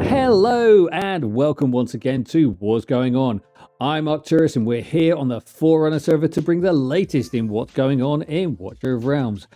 Hello and welcome once again to What's Going On. I'm Arcturus and we're here on the Forerunner server to bring the latest in what's going on in Watcher of Realms.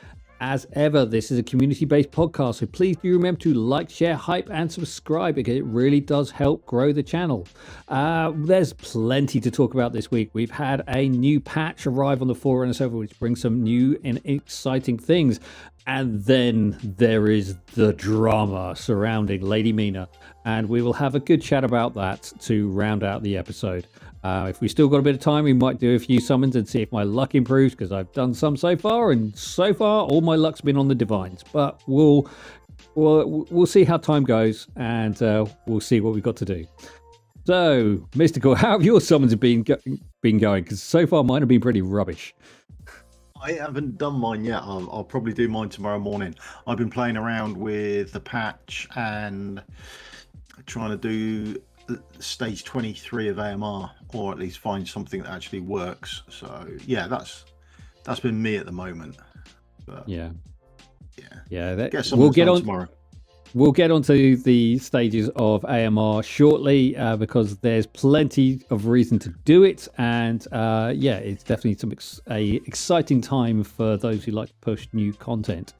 As ever, this is a community-based podcast, so please do remember to like, share, hype, and subscribe because it really does help grow the channel. There's plenty to talk about this week. We've had a new patch arrive on the Forerunner server, which brings some new and exciting things. And then there is the drama surrounding Lady Mina, and we will have a good chat about that to round out the episode. If we still got a bit of time, we might do a few summons and see if my luck improves, because I've done some so far, and so far all my luck's been on the divines. But we'll see how time goes, and we'll see what we've got to do. So, Mystical, how have your summons been going? Because so far mine have been pretty rubbish. I haven't done mine yet. I'll probably do mine tomorrow morning. I've been playing around with the patch and trying to do stage 23 of AMR, or at least find something that actually works. So yeah, that's been me at the moment. But, yeah. We'll get on tomorrow. We'll get onto the stages of AMR shortly because there's plenty of reason to do it, and it's definitely a exciting time for those who like to push new content.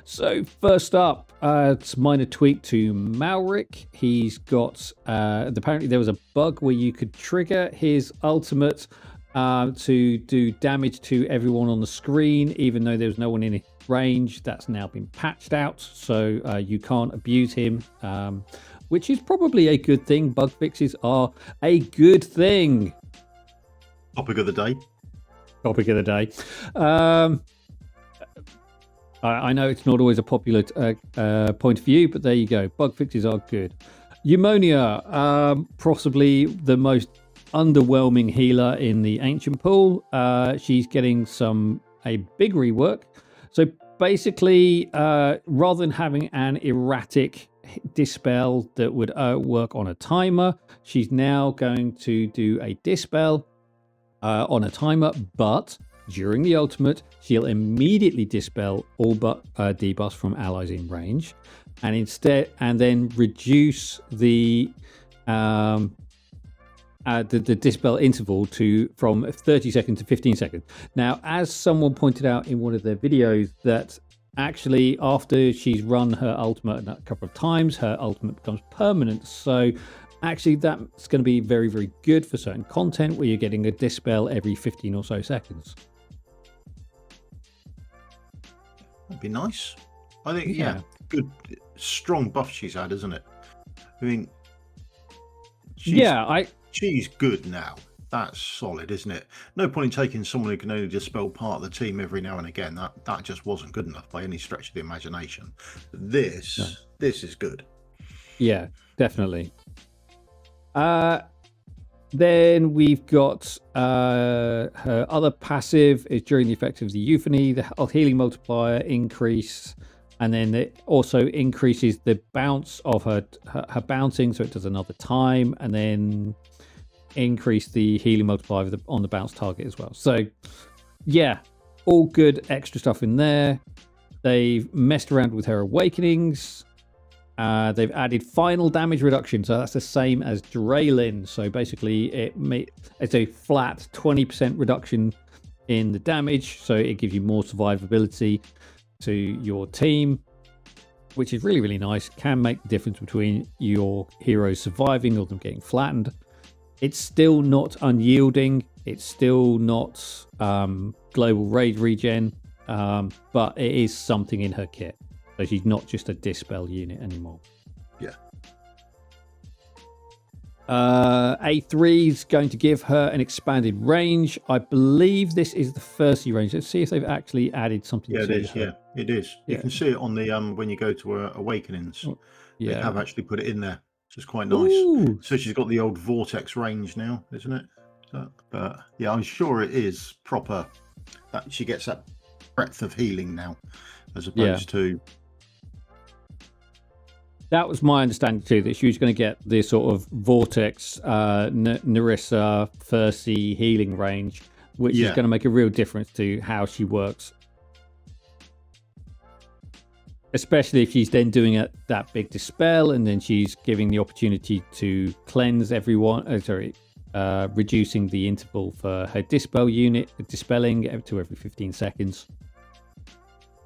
So first up, it's a minor tweak to Malrik. He's got apparently there was a bug where you could trigger his ultimate to do damage to everyone on the screen, even though there was no one in range. That's now been patched out, so you can't abuse him, which is probably a good thing. Bug fixes are a good thing. Topic of the day. I know it's not always a popular point of view, but there you go. Bug fixes are good. Eumonia, possibly the most underwhelming healer in the ancient pool. She's getting a big rework. So basically, rather than having an erratic dispel that would work on a timer, she's now going to do a dispel on a timer, but during the ultimate, she'll immediately dispel all but debuffs from allies in range, and then reduce the dispel interval from 30 seconds to 15 seconds. Now, as someone pointed out in one of their videos, that actually after she's run her ultimate a couple of times, her ultimate becomes permanent. So actually that's going to be very, very good for certain content where you're getting a dispel every 15 or so seconds. That'd be nice. I think, yeah, good, strong buff she's had, isn't it? I mean, she's good now. That's solid, isn't it? No point in taking someone who can only dispel part of the team every now and again. That just wasn't good enough by any stretch of the imagination. This is good. Yeah, definitely. Then we've got her other passive is during the effect of the euphony, the healing multiplier increase, and then it also increases the bounce of her bouncing, so it does another time, and then increase the healing multiplier on the bounce target as well. So yeah, all good extra stuff in there. They've messed around with her awakenings. They've added final damage reduction, so that's the same as Draylin. So basically it's a flat 20% reduction in the damage, so it gives you more survivability to your team, which is really, really nice. Can make the difference between your heroes surviving or them getting flattened. It's still not unyielding. It's still not global raid regen, but it is something in her kit. So she's not just a dispel unit anymore. Yeah. A3 is going to give her an expanded range. I believe this is the first range. Let's see if they've actually added something to it is. her. Yeah, it is. Yeah. You can see it on the when you go to Awakenings. Yeah. They have actually put it in there, which is quite nice. Ooh. So she's got the old Vortex range now, isn't it? But yeah, I'm sure it is proper. That she gets that breadth of healing now, as opposed to. That was my understanding too, that she was going to get this sort of Vortex, Nerissa, Percy healing range, which is going to make a real difference to how she works. Especially if she's then doing that big dispel, and then she's giving the opportunity to cleanse everyone. Reducing the interval for her dispel unit, dispelling to every 15 seconds.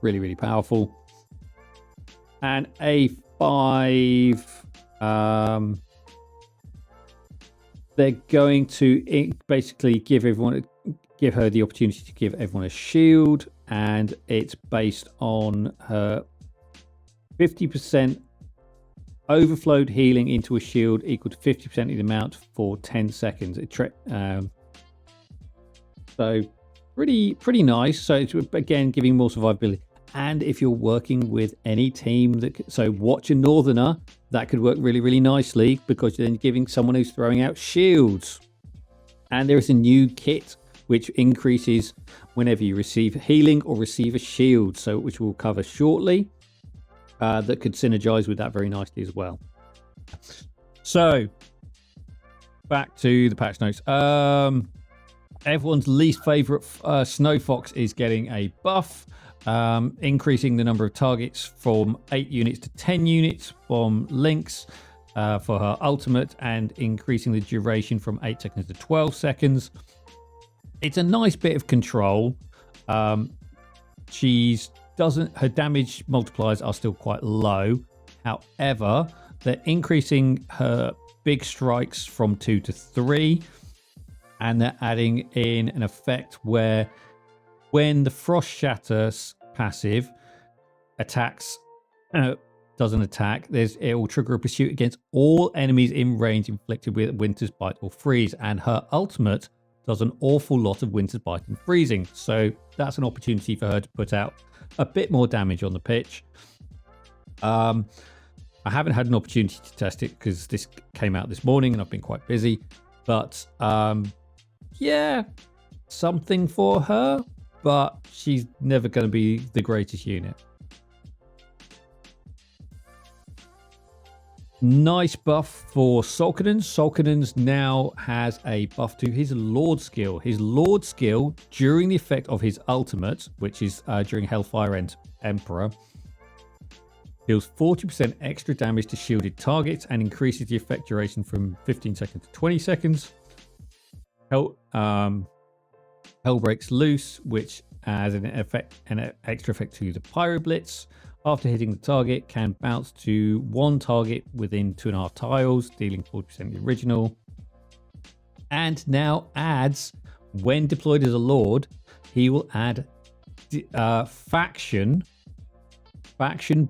Really, really powerful. And A5, they're going to basically give her the opportunity to give everyone a shield, and it's based on her 50% overflowed healing into a shield equal to 50% of the amount for 10 seconds. So pretty nice. So it's again giving more survivability. And if you're working with any team so watch a Northerner, that could work really, really nicely, because you're then giving someone who's throwing out shields. And there is a new kit which increases whenever you receive healing or receive a shield, so which we'll cover shortly. That could synergize with that very nicely as well. So back to the patch notes. Everyone's least favorite Snow Fox is getting a buff, increasing the number of targets from 8 units to 10 units from Lynx for her ultimate, and increasing the duration from 8 seconds to 12 seconds. It's a nice bit of control. Her damage multipliers are still quite low. However, they're increasing her big strikes from 2 to 3, and they're adding in an effect where when the Frost Shatter passive attacks, doesn't attack, it will trigger a pursuit against all enemies in range inflicted with Winter's Bite or Freeze, and her ultimate does an awful lot of Winter's Bite and Freezing. So that's an opportunity for her to put out a bit more damage on the pitch. I haven't had an opportunity to test it because this came out this morning and I've been quite busy. But yeah, something for her, but she's never going to be the greatest unit. Nice buff for Solcadens. Solcadens now has a buff to his Lord skill. His Lord skill, during the effect of his ultimate, which is during Hellfire Emperor, deals 40% extra damage to shielded targets and increases the effect duration from 15 seconds to 20 seconds. Hell Breaks Loose, which has an extra effect to the Pyroblitz. After hitting the target, can bounce to one target within 2.5 tiles, dealing 40% of the original. And now adds, when deployed as a Lord, he will add faction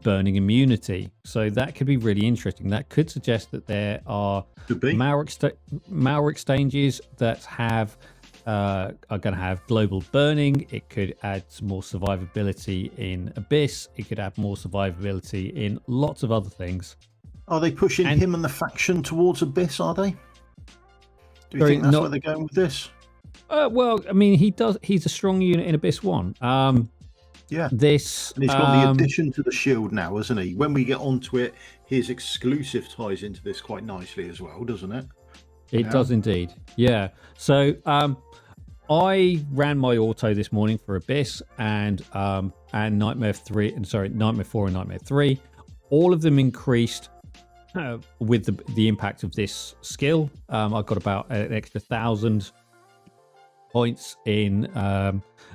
burning immunity. So that could be really interesting. That could suggest that there are Malrik stages that are going to have global burning. It could add some more survivability in Abyss. It could add more survivability in lots of other things. Are they pushing him and the faction towards Abyss, are they? Do you think that's where they're going with this? Well, I mean, he's a strong unit in Abyss 1. Yeah. And he's got the addition to the shield now, hasn't he? When we get onto it, his exclusive ties into this quite nicely as well, doesn't it? It does indeed. Yeah. So I ran my auto this morning for Abyss and Nightmare 4 and Nightmare 3. All of them increased with the impact of this skill. I got about an extra 1,000 points in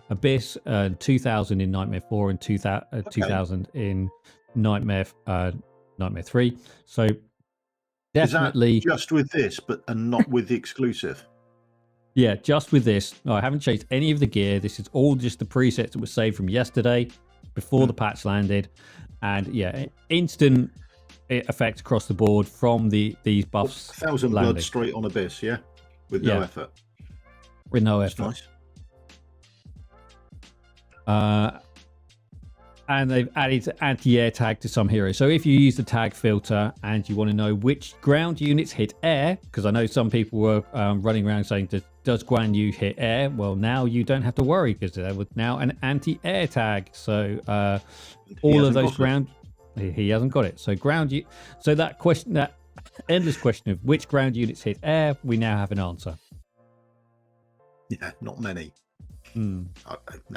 Abyss, 2,000 in Nightmare 4 and 2,000 in Nightmare 3. So definitely. Is that just with this, and not with the exclusive? Yeah, just with this. No, I haven't changed any of the gear. This is all just the presets that were saved from yesterday before the patch landed. And yeah, instant effect across the board from these buffs. 1,000 blood straight on Abyss, yeah? With no effort. With no effort. That's nice. And they've added anti-air tag to some heroes. So if you use the tag filter and you want to know which ground units hit air, because I know some people were running around saying, does Guan Yu hit air? Well, now you don't have to worry because there was now an anti-air tag. So all of those ground, he hasn't got it. So so that question, that endless question of which ground units hit air, we now have an answer. Yeah, not many. No,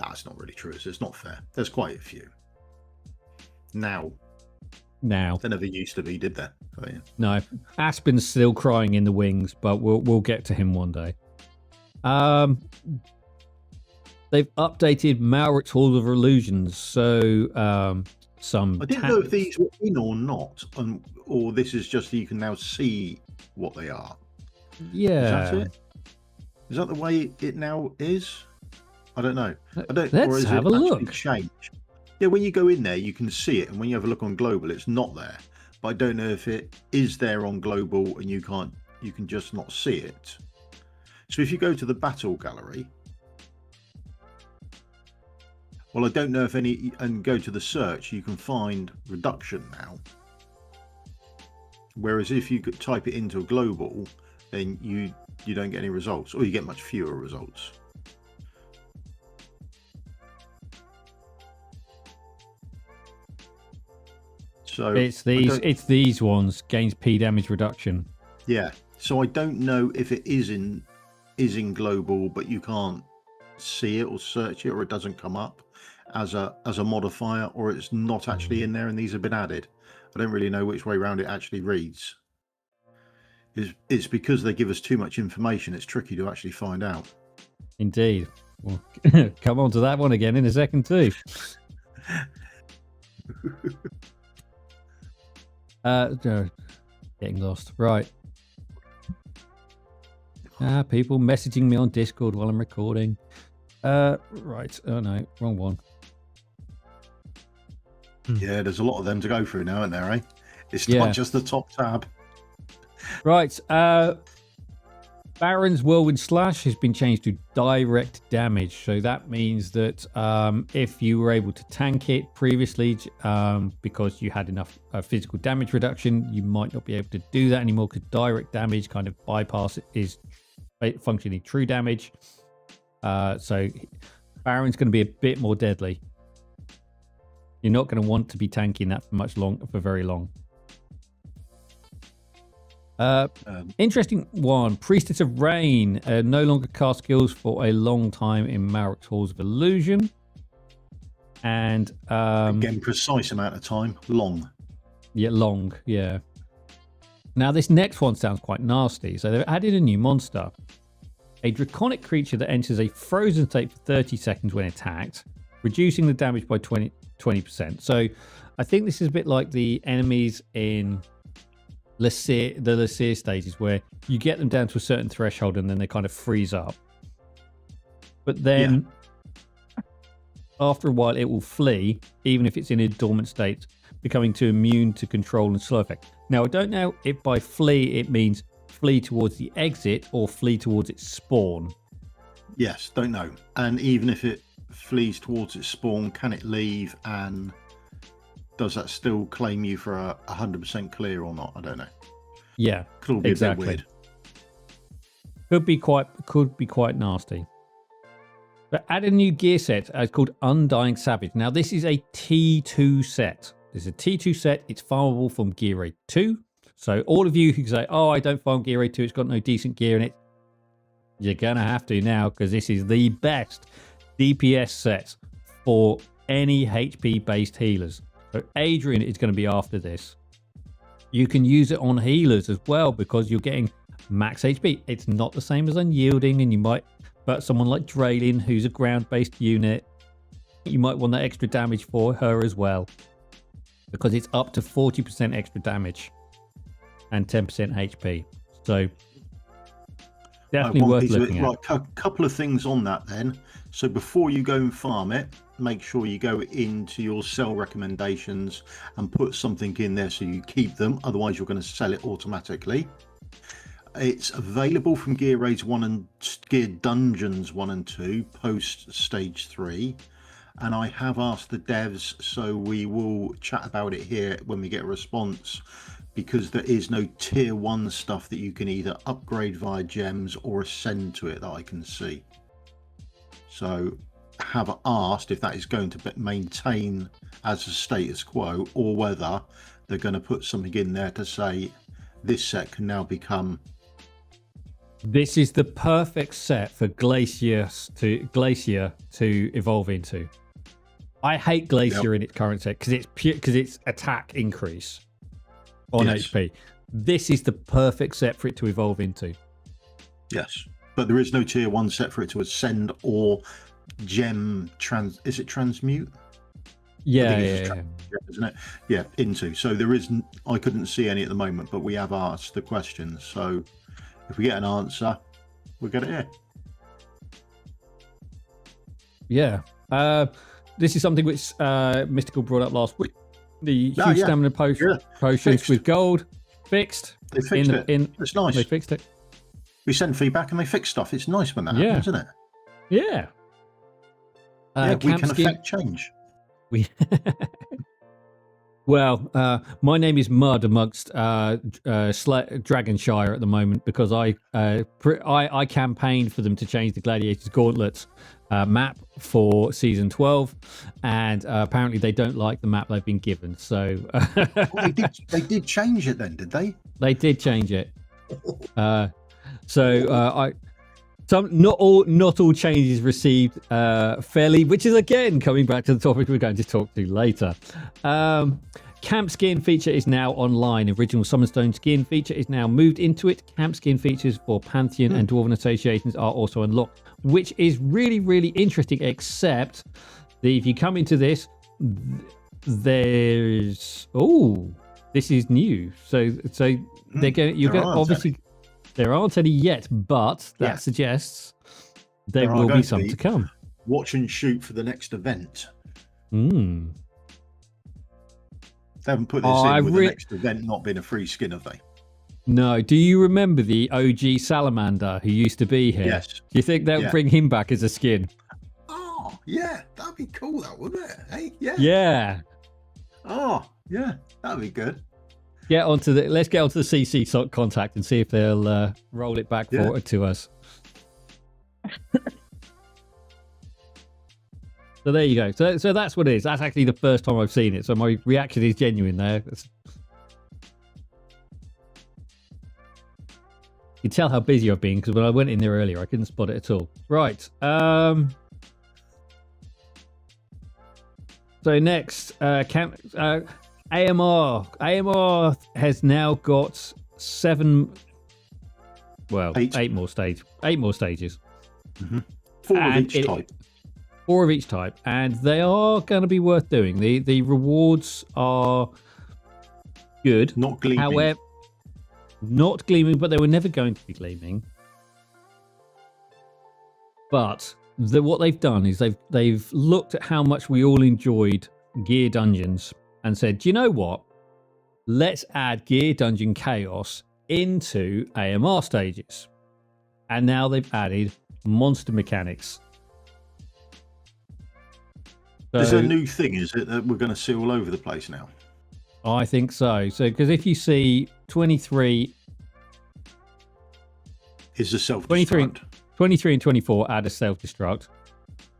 it's not really true. It's not fair. There's quite a few. now. Now. They never used to be, did they? Oh, yeah. No. Aspen's still crying in the wings, but we'll get to him one day. They've updated Malrik's Halls of Illusions, so some. I didn't know if these were in or not, or this is just you can now see what they are. Yeah. Is that it? Is that the way it now is? I don't know. I don't. Let's or is have it a actually look. changed? Yeah, when you go in there, you can see it, and when you have a look on global, it's not there. But I don't know if it is there on global, and you can just not see it. So if you go to the battle gallery, well, I don't know if any, and go to the search, you can find reduction now. Whereas if you could type it into a global, then you don't get any results, or you get much fewer results. So it's these ones, gains P damage reduction. Yeah. So I don't know if it is in global, but you can't see it or search it, or it doesn't come up as a modifier, or it's not actually in there and these have been added. I don't really know which way around it actually reads. It's because they give us too much information. It's tricky to actually find out. Indeed. We'll come on to that one again in a second too. Getting lost. Right. People messaging me on Discord while I'm recording. Right. Oh no, wrong one. Yeah, there's a lot of them to go through now, isn't there, eh? It's not just the top tab. Right. Baron's Whirlwind Slash has been changed to direct damage. So that means that if you were able to tank it previously because you had enough physical damage reduction, you might not be able to do that anymore, because direct damage kind of bypass is functionally true damage. So Baron's going to be a bit more deadly. You're not going to want to be tanking that for very long. Interesting one. Priestess of Rain no longer cast skills for a long time in Malrik's Halls of Illusion. And again, precise amount of time. Long. Yeah, long. Yeah. Now this next one sounds quite nasty. So they've added a new monster. A draconic creature that enters a frozen state for 30 seconds when attacked, reducing the damage by 20%. So I think this is a bit like the enemies in the Lasir stages, where you get them down to a certain threshold and then they kind of freeze up. But then after a while it will flee, even if it's in a dormant state, becoming too immune to control and slow effect. Now I don't know if by flee it means flee towards the exit or flee towards its spawn. Yes, don't know. And even if it flees towards its spawn, can it leave, and does that still claim you for a 100% clear or not? I don't know. Yeah, could all be exactly. A bit weird. Could be quite nasty. But add a new gear set called Undying Savage. Now this is a T2 set. This is a T2 set. It's farmable from Gear Raid 2. So all of you who say, "Oh, I don't farm Gear Raid 2. It's got no decent gear in it," you're gonna have to now, because this is the best DPS set for any HP based healers. So Adrian is going to be after this. You can use it on healers as well, because you're getting max HP. It's not the same as Unyielding, and but someone like Draylin, who's a ground-based unit, you might want that extra damage for her as well, because it's up to 40% extra damage and 10% HP. So definitely worth looking at. Right, a couple of things on that then. So before you go and farm it, make sure you go into your sell recommendations and put something in there so you keep them. Otherwise, you're going to sell it automatically. It's available from Gear Raids 1 and Gear Dungeons 1 and 2 post Stage 3. And I have asked the devs, so we will chat about it here when we get a response, because there is no tier 1 stuff that you can either upgrade via gems or ascend to it that I can see. So have asked if that is going to maintain as a status quo, or whether they're going to put something in there to say this set can now become. This is the perfect set for Glacier to evolve into. I hate Glacier in its current set because it's attack increase on HP. This is the perfect set for it to evolve into. Yes, but there is no tier 1 set for it to ascend or gem is it transmute? Yeah, isn't it? Yeah, into. So there is. I couldn't see any at the moment, but we have asked the questions. So if we get an answer, we'll get it here. Yeah. This is something which Mystical brought up last week. The huge stamina potions with gold fixed. They fixed it. It's nice. They fixed it. We send feedback and they fix stuff. It's nice when that happens, isn't it? Yeah. We can affect change. Well, my name is Mud amongst Dragonshire at the moment because I campaigned for them to change the Gladiators Gauntlets map for season 12, and apparently they don't like the map they've been given. So they did change it then, did they? They did change it. Not all changes received fairly, which is again coming back to the topic we're going to talk to later. Camp skin feature is now online. Original Summonstone skin feature is now moved into it. Camp skin features for Pantheon and Dwarven associations are also unlocked, which is really, really interesting. Except that if you come into this, there's this is new. So they're going. You're going obviously. There aren't any yet, but that suggests there will be some to come. Watch and shoot for the next event. They haven't put this in with the next event not being a free skin, have they? No. Do you remember the OG Salamander who used to be here? Yes. Do you think they'll bring him back as a skin? Oh, yeah. That'd be cool, that, wouldn't it? Hey, yeah. Yeah. Oh, yeah. That'd be good. Let's get onto the CC contact and see if they'll roll it back forward to us. So there you go. So that's what it is. That's actually the first time I've seen it. So my reaction is genuine there. You can tell how busy I've been because when I went in there earlier, I couldn't spot it at all. Right. So next, AMR. AMR has now got 8 more stages. 8 more stages. Mm-hmm. 4 of each type. 4 of each type, and they are going to be worth doing. The rewards are good. Not gleaming. However, not gleaming, but they were never going to be gleaming. But what they've done is they've looked at how much we all enjoyed Gear Dungeons and said, do you know what? Let's add Gear Dungeon Chaos into AMR stages. And now they've added monster mechanics. So, it's a new thing, is it, that we're going to see all over the place now? I think so. So, because if you see 23 is a self-destruct. 23 and 24 add a self-destruct.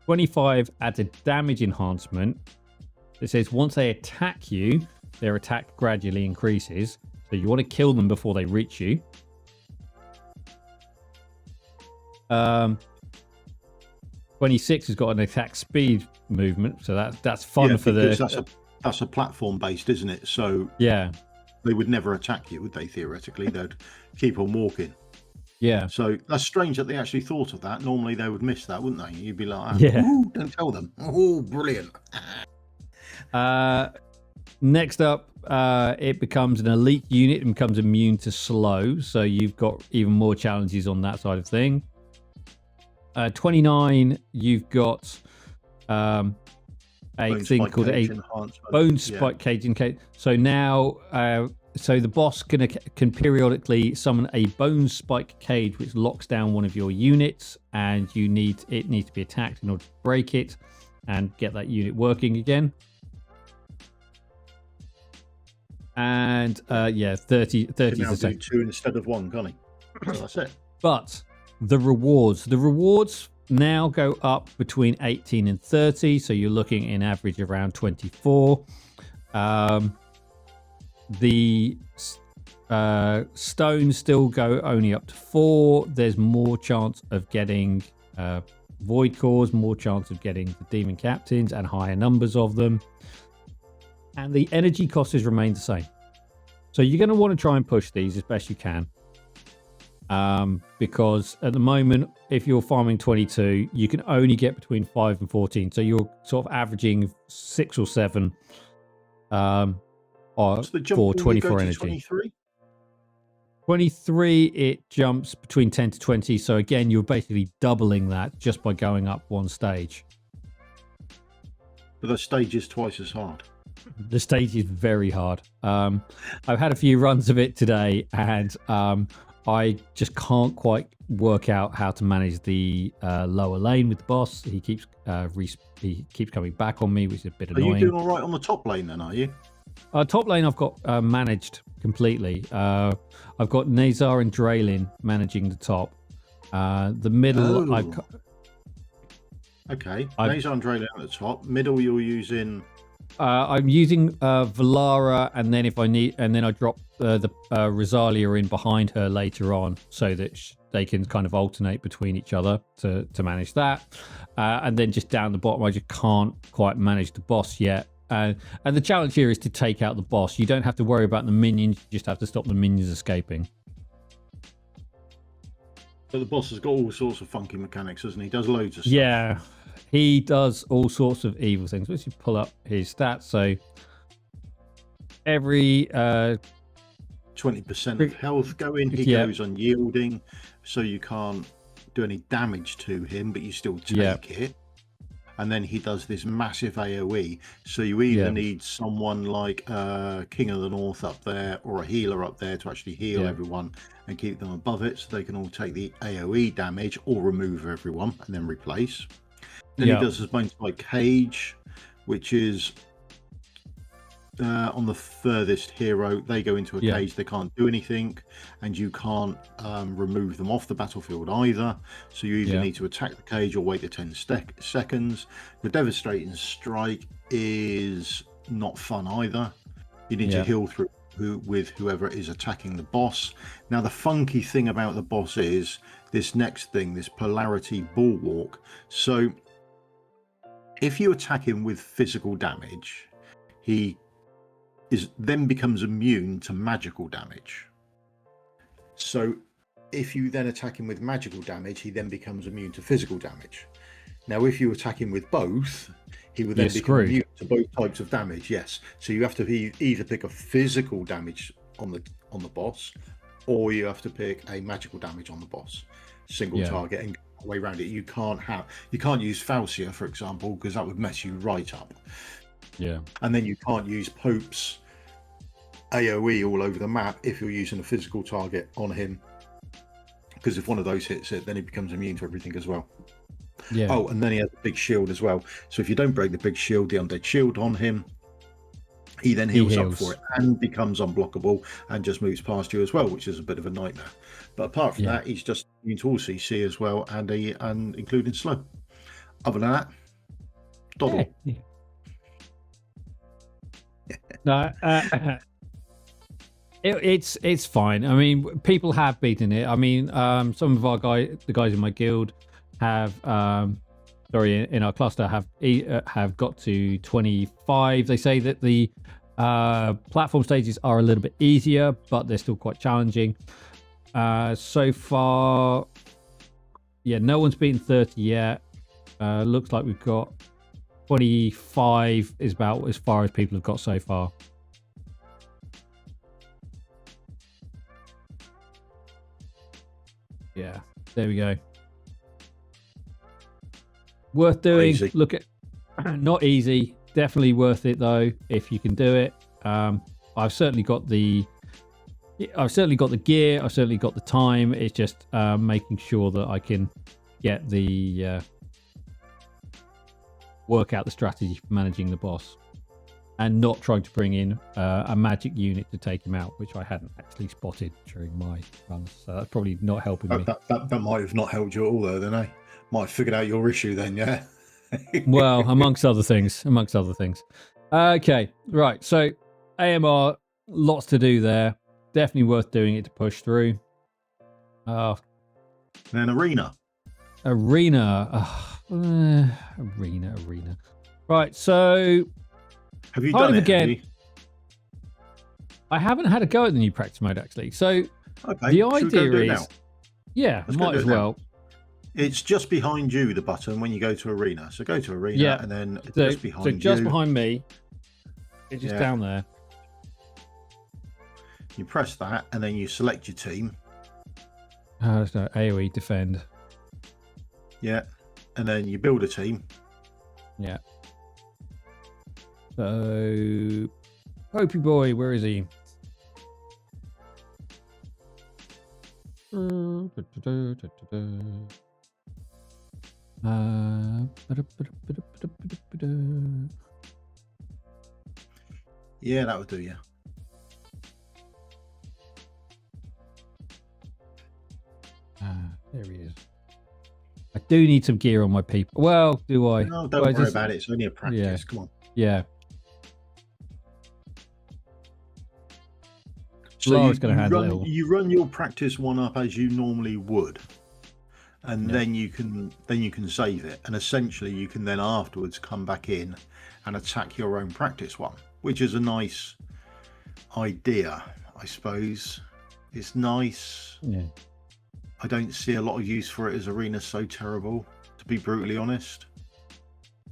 25 adds a damage enhancement. It says once they attack you, their attack gradually increases. So you want to kill them before they reach you. 26 has got an attack speed movement, so that's fun for the. That's a platform based, isn't it? So yeah, they would never attack you, would they? Theoretically, they'd keep on walking. Yeah. So that's strange that they actually thought of that. Normally they would miss that, wouldn't they? You'd be like, ooh, don't tell them. Oh, brilliant. Next up, it becomes an elite unit and becomes immune to slow. So you've got even more challenges on that side of thing. 29, you've got a thing called a bone spike cage. So now, so the boss can periodically summon a bone spike cage, which locks down one of your units, and it needs to be attacked in order to break it and get that unit working again. And 30 is the same. 2 instead of 1, can't he? So that's it. But the rewards now go up between 18 and 30, so you're looking in average around 24. The stones still go only up to 4. There's more chance of getting void cores, more chance of getting the demon captains and higher numbers of them. And the energy cost has remained the same. So you're going to want to try and push these as best you can. Because at the moment, if you're farming 22, you can only get between 5 and 14. So you're sort of averaging 6 or 7 for 24 energy. 23? 23, it jumps between 10 to 20. So again, you're basically doubling that just by going up one stage. But the stage is twice as hard. The stage is very hard. I've had a few runs of it today, and I just can't quite work out how to manage the lower lane with the boss. He keeps coming back on me, which is a bit annoying. Are you doing all right on the top lane then, are you? Top lane I've got managed completely. I've got Nazar and Draylin managing the top. The middle... Okay, Nazar and Draylin at the top. Middle you're using... I'm using Valara, and then if I need, and then I drop the Rosalia in behind her later on, so that they can kind of alternate between each other to manage that. And then just down the bottom, I just can't quite manage the boss yet. And the challenge here is to take out the boss. You don't have to worry about the minions; you just have to stop the minions escaping. But the boss has got all sorts of funky mechanics, doesn't he? He does loads of stuff. Yeah. He does all sorts of evil things. Let's just pull up his stats. So every 20% of health going. He goes unyielding, so you can't do any damage to him, but you still take it. And then he does this massive AoE. So you either need someone like King of the North up there or a healer up there to actually heal everyone and keep them above it, so they can all take the AoE damage, or remove everyone and then replace. Then he does his mounts like Cage, which is on the furthest hero. They go into a cage, they can't do anything, and you can't remove them off the battlefield either. So you either need to attack the cage or wait the 10 seconds. The Devastating Strike is not fun either. You need to heal through with whoever is attacking the boss. Now, the funky thing about the boss is this next thing, this Polarity Bulwark. So if you attack him with physical damage, he then becomes immune to magical damage. So if you then attack him with magical damage, he then becomes immune to physical damage. Now, if you attack him with both, he will then become immune to both types of damage. Yes. So you have to either pick a physical damage on the boss, or you have to pick a magical damage on the boss. Single target and way around it. You can't use Falcia, for example, because that would mess you right up. And then you can't use Pope's AoE all over the map if you're using a physical target on him, because if one of those hits it, then he becomes immune to everything as well. Oh, and then he has a big shield as well, so if you don't break the big shield, the undead shield on him, he then heals up for it and becomes unblockable and just moves past you as well, which is a bit of a nightmare. But apart from that, he's just immune to all CC as well, and including slow. Other than that, doddle. No, it's fine. I mean, people have beaten it. I mean, some of the guys in my guild have, in our cluster have got to 25. They say that the platform stages are a little bit easier, but they're still quite challenging. So far, no one's beaten 30 yet. Looks like we've got 25 is about as far as people have got so far. Yeah, there we go. Worth doing. Easy. Look at, not easy. Definitely worth it though if you can do it. I've certainly got the gear. I've certainly got the time. It's just making sure that I can get the work out the strategy for managing the boss, and not trying to bring in a magic unit to take him out, which I hadn't actually spotted during my runs. So that's probably not helping me. That might have not helped you at all, though. Then I might have figured out your issue then, yeah. Well, amongst other things. Okay, right. So AMR, lots to do there. Definitely worth doing it to push through. Then arena. Arena. Arena. Right, so Have you kind done of it? again. I haven't had a go at the new practice mode actually. So Okay. the Should we go idea do it is, now? yeah, Let's go might do as it now. well. It's just behind you, the button, when you go to Arena. So go to Arena, Yeah. and then So just behind so just you. behind me. It's just down there. You press that, and then you select your team. No, AoE defend. Yeah. And then you build a team. Yeah. So, Popey boy, where is he? Yeah, that would do, yeah. There he is. I do need some gear on my people. Well, do I? No, don't worry about it. It's only a practice. Yeah. Come on. Yeah. So Lara's going to handle it all. You run your practice one up as you normally would, and then you can save it, and essentially you can then afterwards come back in and attack your own practice one, which is a nice idea, I suppose. It's nice. Yeah. I don't see a lot of use for it as Arena's so terrible, to be brutally honest.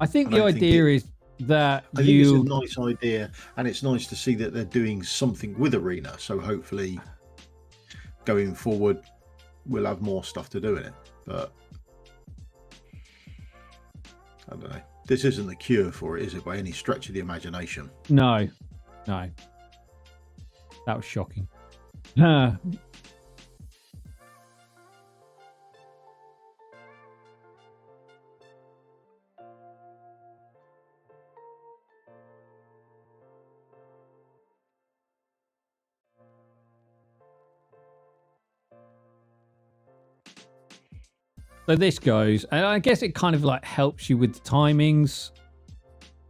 I think the idea is that I think it's a nice idea, and it's nice to see that they're doing something with Arena. So hopefully, going forward, we'll have more stuff to do in it. But I don't know. This isn't the cure for it, is it? By any stretch of the imagination? No. That was shocking. So this goes, and I guess it kind of like helps you with the timings,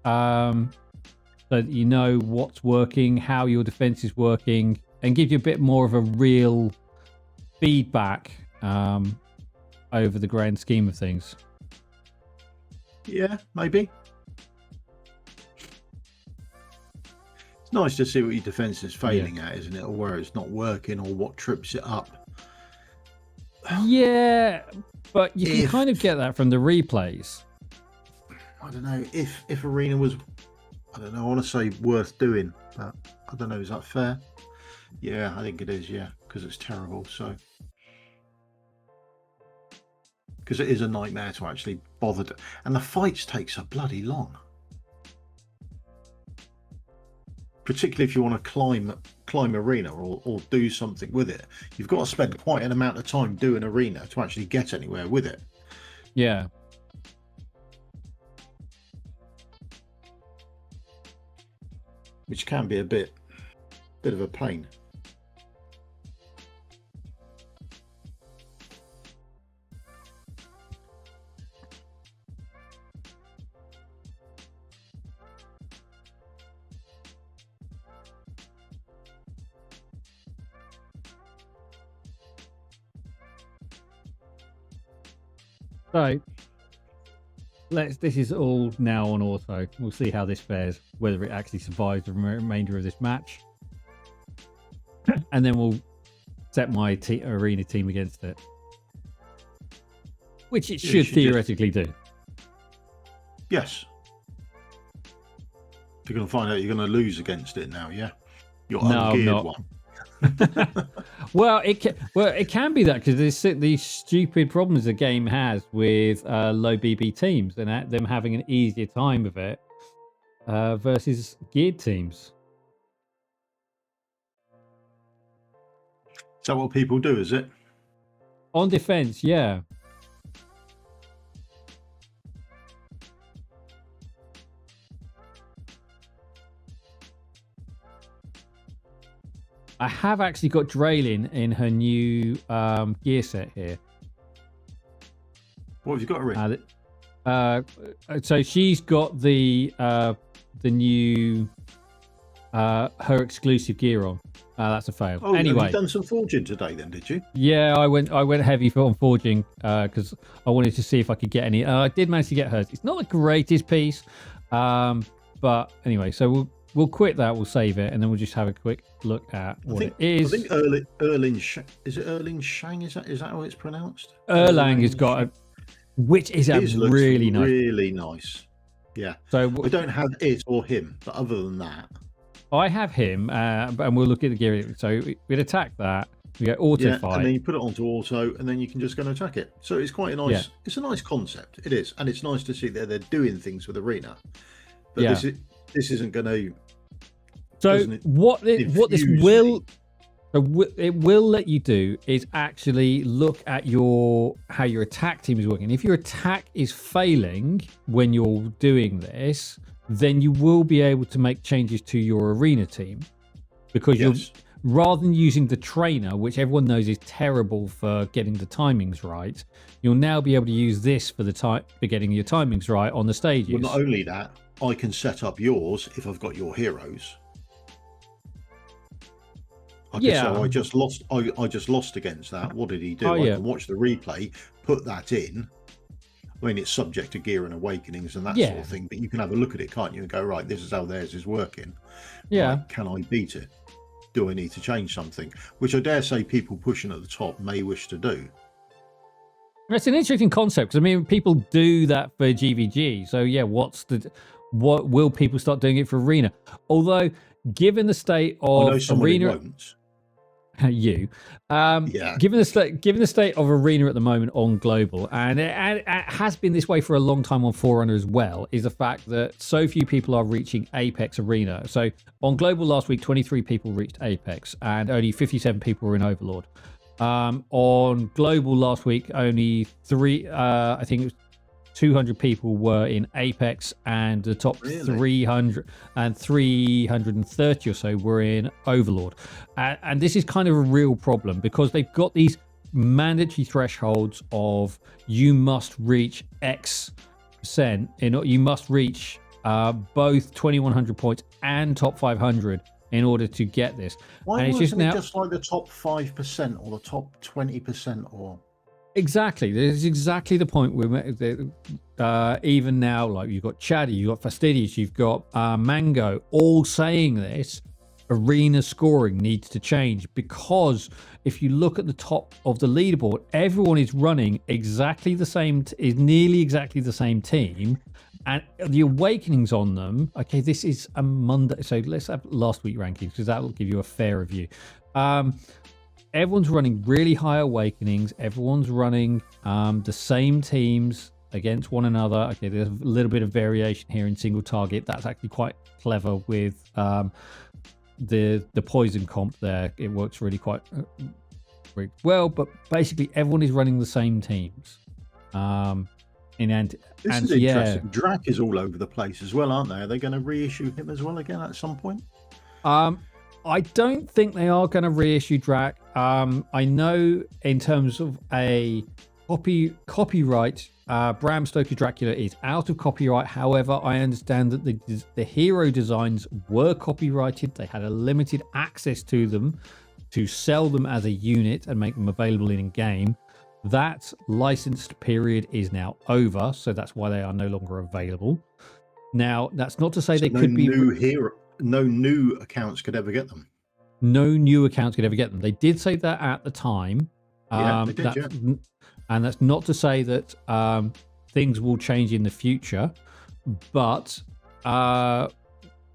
so that you know what's working, how your defense is working, and gives you a bit more of a real feedback over the grand scheme of things. Yeah, maybe. It's nice to see what your defense is failing at, isn't it? Or where it's not working, or what trips it up. Yeah, but you can kind of get that from the replays. I don't know if Arena was, I don't know, I want to say worth doing, but I don't know, is that fair? Yeah, I think it is, yeah, because it's terrible. So because it is a nightmare to actually bother to, and the fights take so bloody long, particularly if you want to climb Arena or do something with it. You've got to spend quite an amount of time doing Arena to actually get anywhere with it. Yeah. Which can be a bit of a pain. So this is all now on auto. We'll see how this fares, whether it actually survives the remainder of this match. And then we'll set my Arena team against it. Which it should theoretically do. Yes. You're going to find out you're going to lose against it now, yeah? Your ungeared one. Well, it can be that because there's these stupid problems the game has with low BB teams and them having an easier time with it versus geared teams. Is that what people do, is it? On defense, yeah. I have actually got Draylin in her new gear set here. What have you got, Rick? So she's got the new her exclusive gear on. That's a fail. Oh, anyway, you done some forging today then, did you? Yeah, I went heavy on forging because I wanted to see if I could get any. I did manage to get hers. It's not the greatest piece, but anyway, so we'll quit that. We'll save it, and then we'll just have a quick look at what it is. I think Erling is it Erling Shang? Is that how it's pronounced? Erlang has got a, which is a really nice. Really nice. Yeah. So I don't have it or him, but other than that. I have him, and we'll look at the gear. So we'd attack that. We get auto fight, and then you put it onto auto, and then you can just go and attack it. So it's quite a nice. Yeah. It's a nice concept. It is, and it's nice to see that they're doing things with Arena. But this isn't going to. So what this will. It will let you do is actually look at how your attack team is working. If your attack is failing when you're doing this, then you will be able to make changes to your arena team, because you're rather than using the trainer, which everyone knows is terrible for getting the timings right, you'll now be able to use this for getting your timings right on the stages. Well, not only that, I can set up yours if I've got your heroes. Okay, so I just lost against that. What did he do? I can watch the replay, put that in. I mean, it's subject to gear and awakenings and that sort of thing, but you can have a look at it, can't you, and go, right, this is how theirs is working. Yeah. Right, can I beat it? Do I need to change something? Which I dare say people pushing at the top may wish to do. It's an interesting concept, because I mean, people do that for GVG. So yeah, what will people start doing it for Arena? Although, given the state of Arena, won't. Given the state of Arena at the moment on global, and it has been this way for a long time on Forerunner as well, is the fact that so few people are reaching Apex Arena. So on global last week, 23 people reached Apex, and only 57 people were in Overlord. On global last week, only I think it was 200 people were in Apex, and the top 300 and 330 or so were in Overlord. And this is kind of a real problem, because they've got these mandatory thresholds of you must reach X percent, you must reach both 2100 points and top 500 in order to get this. Why wasn't it just like the top 5% or the top 20% or... Exactly. This is exactly the point we're even now, like you've got Chaddy, you've got Fastidious, you've got Mango, all saying this. Arena scoring needs to change, because if you look at the top of the leaderboard, everyone is running exactly the same, is nearly exactly the same team, and the awakenings on them. Okay, this is a Monday, so let's have last week rankings, because that will give you a fair review. Everyone's running really high awakenings. Everyone's running the same teams against one another. Okay, there's a little bit of variation here in single target. That's actually quite clever with the poison comp there. It works really quite well. But basically, everyone is running the same teams. This is interesting. Drac is all over the place as well, aren't they? Are they going to reissue him as well again at some point? I don't think they are going to reissue Drac. I know in terms of a copyright, Bram Stoker Dracula is out of copyright. However, I understand that the hero designs were copyrighted. They had a limited access to them to sell them as a unit and make them available in game. That licensed period is now over, so that's why they are no longer available. Now, that's not to say they could be new hero. No new accounts could ever get them. No new accounts could ever get them. They did say that at the time. They did, and that's not to say that things will change in the future. But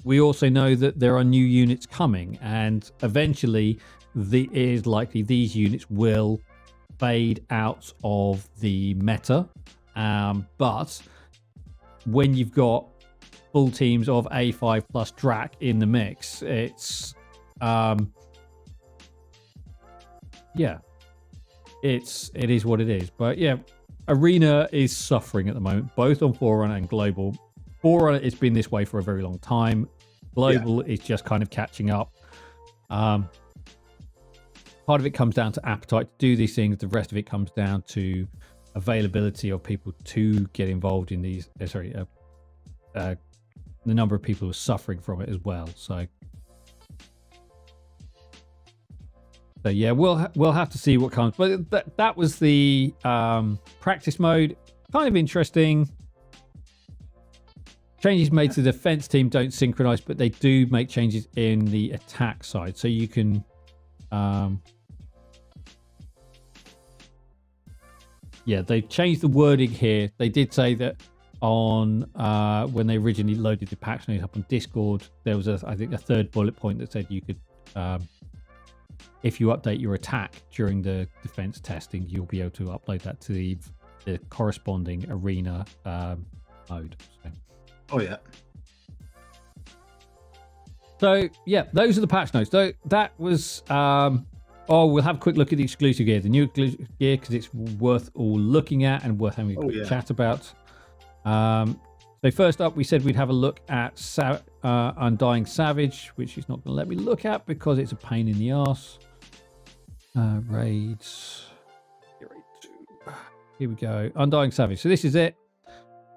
we also know that there are new units coming, and eventually it is likely these units will fade out of the meta. But when you've got full teams of A5 plus Drac in the mix, it is what it is. But yeah, Arena is suffering at the moment, both on Forerunner and Global. Forerunner, it's been this way for a very long time. Global is just kind of catching up. Part of it comes down to appetite to do these things. The rest of it comes down to availability of people to get involved in these. The number of people who are suffering from it as well. So So yeah, we'll have to see what comes. But that was the practice mode. Kind of interesting. Changes made to the defense team don't synchronize, but they do make changes in the attack side. So you can yeah, they changed the wording here. They did say that on when they originally loaded the patch notes up on Discord, there was I think a third bullet point that said you could if you update your attack during the defense testing, you'll be able to upload that to the corresponding arena mode. So. Oh yeah. So yeah, those are the patch notes. So that was we'll have a quick look at the exclusive gear, the new exclusive gear, because it's worth all looking at and worth having a quick chat about. So first up, we said we'd have a look at Undying Savage, which he's not going to let me look at because it's a pain in the arse. Raids. Here we go. Undying Savage. So this is it.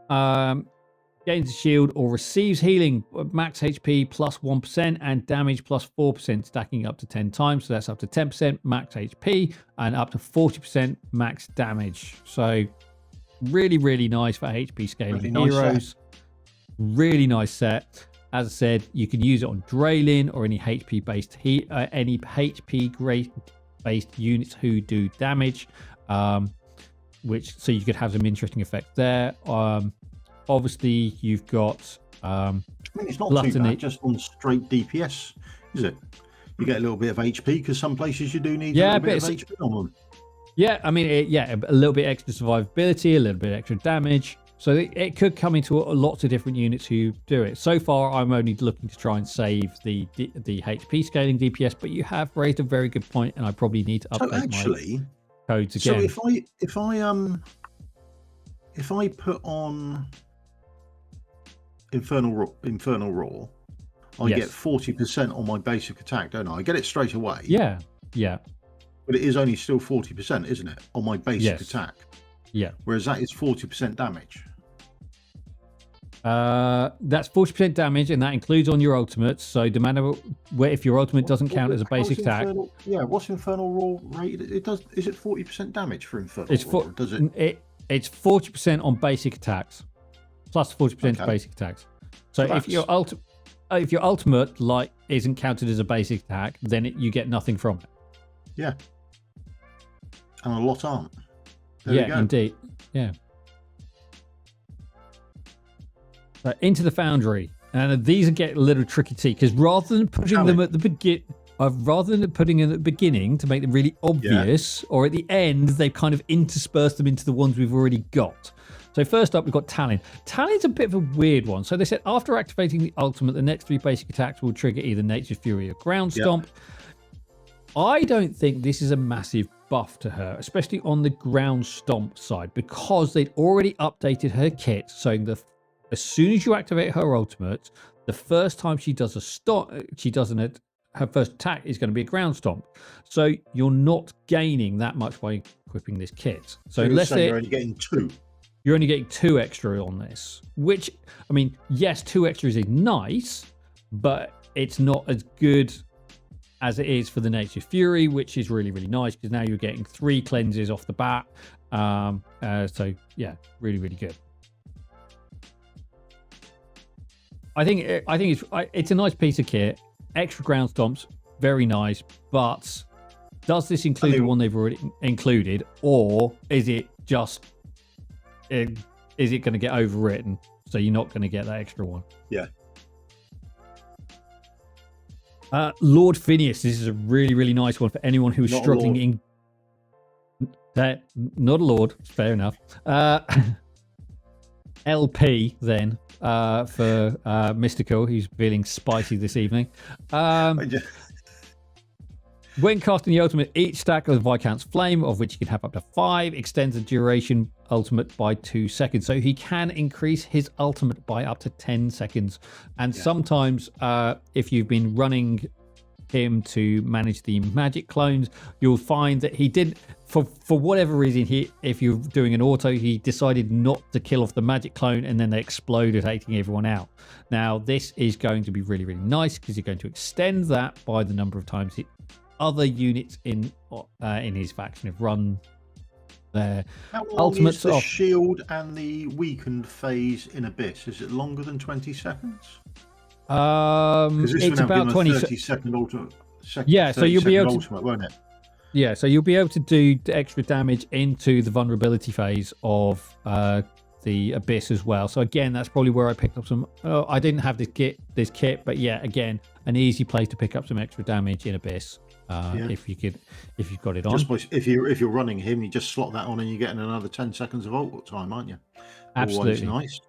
Gains a shield or receives healing, max HP plus 1% and damage plus 4%, stacking up to 10 times. So that's up to 10% max HP and up to 40% max damage. So really, really nice for HP scaling heroes. Really nice set. As I said, you can use it on Draylin or any HP based based units who do damage, which so you could have some interesting effects there. Obviously, you've got. I mean, it's not too bad, just on straight DPS, is it? You get a little bit of HP because some places you do need a little bit of HP on them. Yeah, I mean, a little bit extra survivability, a little bit extra damage. So it could come into lots of different units who do it. So far, I'm only looking to try and save the HP scaling DPS, but you have raised a very good point, and I probably need to update my codes again. So if I put on Infernal Roar, I get 40% on my basic attack, don't I? I get it straight away. Yeah. But it is only still 40%, isn't it, on my basic attack? Yeah. Whereas that is 40% damage. That's 40% damage, and that includes on your ultimates. So no matter where, if your ultimate doesn't count as a basic attack. What's Infernal Roar rated? It does. Is it 40% damage for Infernal Roar? Does it? It's 40% on basic attacks, plus 40% basic attacks. So if your ultimate isn't counted as a basic attack, then you get nothing from it. Yeah. And a lot aren't. Yeah, indeed. Yeah. So into the Foundry, and these get a little tricky too, because rather than putting them at the beginning to make them really obvious, or at the end, they've kind of interspersed them into the ones we've already got. So first up, we've got Talon. Talon's a bit of a weird one. So they said after activating the ultimate, the next 3 basic attacks will trigger either Nature's Fury or Ground Stomp. I don't think this is a massive buff to her, especially on the Ground Stomp side, because they'd already updated her kit, so as soon as you activate her ultimate, the first time she does her first attack is going to be a Ground Stomp. So you're not gaining that much by equipping this kit. So unless you're only getting 2. You're only getting 2 extra on this, which, I mean, yes, 2 extras is nice, but it's not as good as it is for the Nature's Fury, which is really, really nice because now you're getting 3 cleanses off the bat. So yeah, really, really good. I think it's a nice piece of kit. Extra Ground Stomps, very nice. But does this include the one they've already included, or is it just is it going to get overwritten? So you're not going to get that extra one. Yeah. Lord Phineas, this is a really, really nice one for anyone who's struggling in that. Not a Lord, fair enough. LP then for Mystical, who's feeling spicy this evening. When casting the ultimate, each stack of Viscount's Flame, of which you can have up to 5, extends the duration ultimate by 2 seconds. So he can increase his ultimate by up to 10 seconds. And sometimes if you've been running him to manage the magic clones, you'll find that he did, for whatever reason, if you're doing an auto, he decided not to kill off the magic clone, and then they exploded, taking everyone out. Now, this is going to be really, really nice because you're going to extend that by the number of times other units in his faction have run their How long ultimates is the off. shield and the weakened phase in Abyss? Is it longer than 20 seconds? It's about 20 30-second ultimate. Yeah, so you'll be able to, ultimate, won't it? yeah, so you'll be able to do the extra damage into the vulnerability phase of the Abyss as well. So again, that's probably where I picked up some. Oh, I didn't have this kit, but yeah, again, an easy place to pick up some extra damage in Abyss. If you've got it on. If you're running him, you just slot that on and you're getting another 10 seconds of ult time, aren't you? Absolutely. Always nice.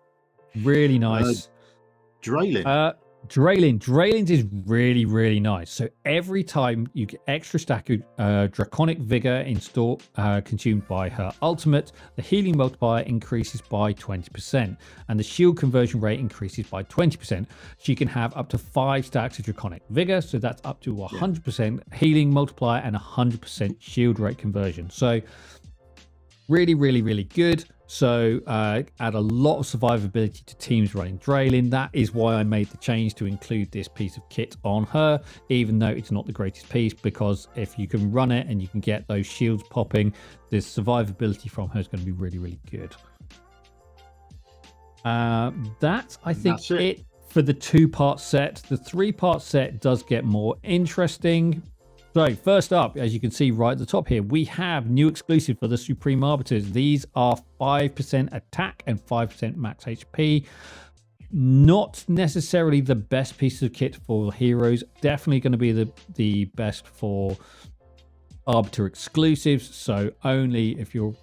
Really nice. Draylin. Draylins is really, really nice. So every time you get extra stack of Draconic Vigor consumed by her ultimate, the healing multiplier increases by 20%, and the shield conversion rate increases by 20%. She can have up to 5 stacks of Draconic Vigor, so that's up to 100% healing multiplier and 100% shield rate conversion. So really, really, really good. So add a lot of survivability to teams running Draylin. That is why I made the change to include this piece of kit on her, even though it's not the greatest piece, because if you can run it and you can get those shields popping, the survivability from her is going to be really, really good. That's it for the 2-part set. The 3-part set does get more interesting. So first up, as you can see right at the top here, we have new exclusive for the Supreme Arbiters. These are 5% attack and 5% max HP. Not necessarily the best piece of kit for heroes. Definitely going to be the best for Arbiter exclusives. So only if you're...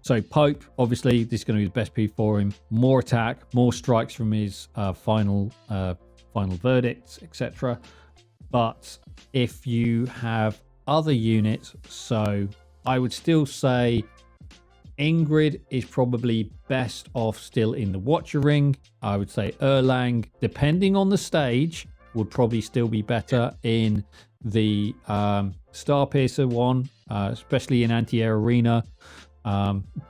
So Pope, obviously, this is going to be the best piece for him. More attack, more strikes from his final verdicts, etc. But if you have other units, so I would still say Ingrid is probably best off still in the Watcher Ring. I would say Erlang, depending on the stage, would probably still be better in the Starpiercer one, especially in Anti-Air Arena,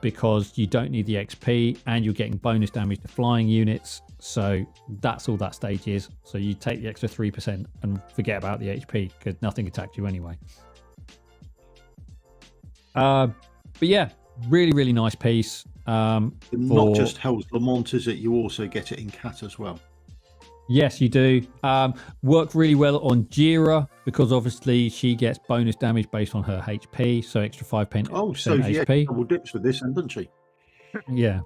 because you don't need the XP and you're getting bonus damage to flying units. So that's all that stage is. So you take the extra 3% and forget about the HP because nothing attacked you anyway. But yeah, really, really nice piece. Not just Hell's Lamont, is it? You also get it in Cat as well. Yes, you do. Work really well on Jira because obviously she gets bonus damage based on her HP. So extra 5% Oh, so HP. Double dips with this, doesn't she? Yeah.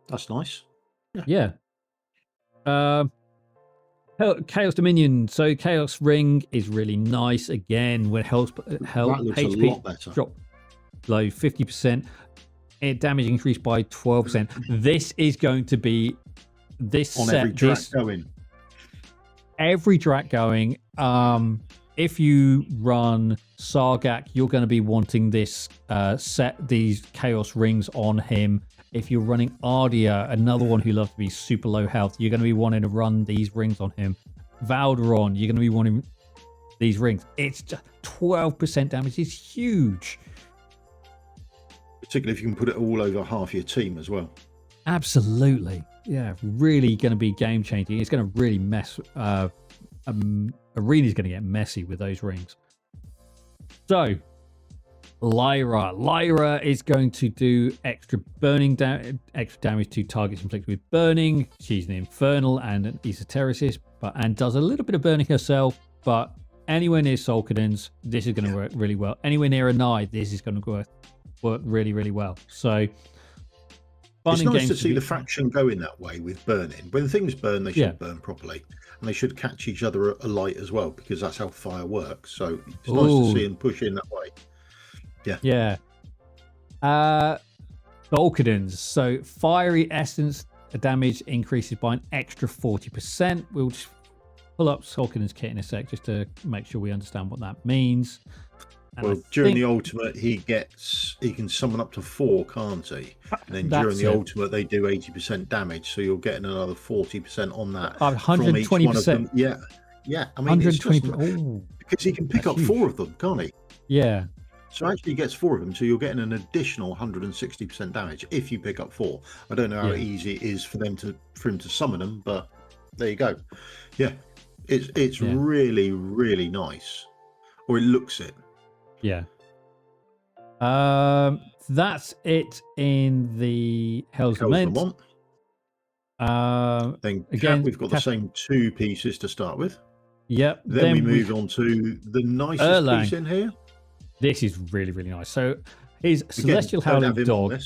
That's nice. Yeah. Chaos Dominion. So Chaos Ring is really nice. Again, when health HP drop below 50%, damage increased by 12%. This is going to be this on set. Every Drak going. Every Drak going. If you run Sargak, you're going to be wanting this set these Chaos Rings on him. If you're running Ardia, another one who loves to be super low health, you're going to be wanting to run these rings on him. Valderon, you're going to be wanting these rings. It's just 12% damage. It's huge. Particularly if you can put it all over half your team as well. Absolutely. Yeah, really going to be game changing. It's going to really mess. Arena's going to get messy with those rings. So, Lyra is going to do extra damage to targets inflicted with burning. She's an infernal and an esotericist, and does a little bit of burning herself. But anywhere near Solcadens, this is going to work really well. Anywhere near a Nide, this is going to work really, really well. So it's nice to see the faction go in that way with burning. When things burn, they should burn properly, and they should catch each other alight as well, because that's how fire works. So it's nice to see them push in that way. Yeah. Solcadens. So fiery essence damage increases by an extra 40%. We'll just pull up Solcadens kit in a sec just to make sure we understand what that means. And during the ultimate, he can summon up to 4, can't he? And then during the ultimate, they do 80% damage, so you're getting another 40% on that. 120%. Yeah. I mean, 120%. Because he can pick up 4 of them, can't he? Yeah. So actually he gets 4 of them, so you're getting an additional 160% damage if you pick up 4. I don't know how easy it is for him to summon them, but there you go. Yeah. It's really, really nice. Or it looks it. Yeah. That's it in the Hell's Lament. Then again, we've got the same 2 pieces to start with. Yep. Then we move on to the nicest piece in here. This is really, really nice. So his Celestial Howling Dog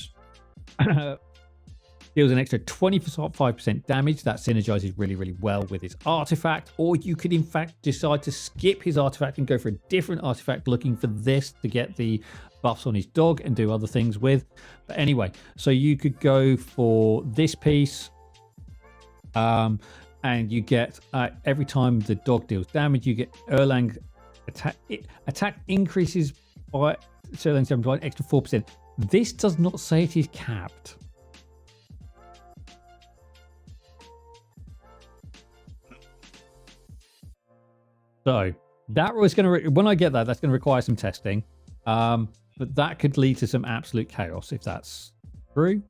deals an extra 25% damage. That synergizes really, really well with his artifact. Or you could, in fact, decide to skip his artifact and go for a different artifact looking for this to get the buffs on his dog and do other things with. But anyway, so you could go for this piece. And you get, every time the dog deals damage, you get Erlang attack increases by an extra 4%. This does not say it is capped. So that was going to, when I get that, that's going to require some testing. But that could lead to some absolute chaos if that's true.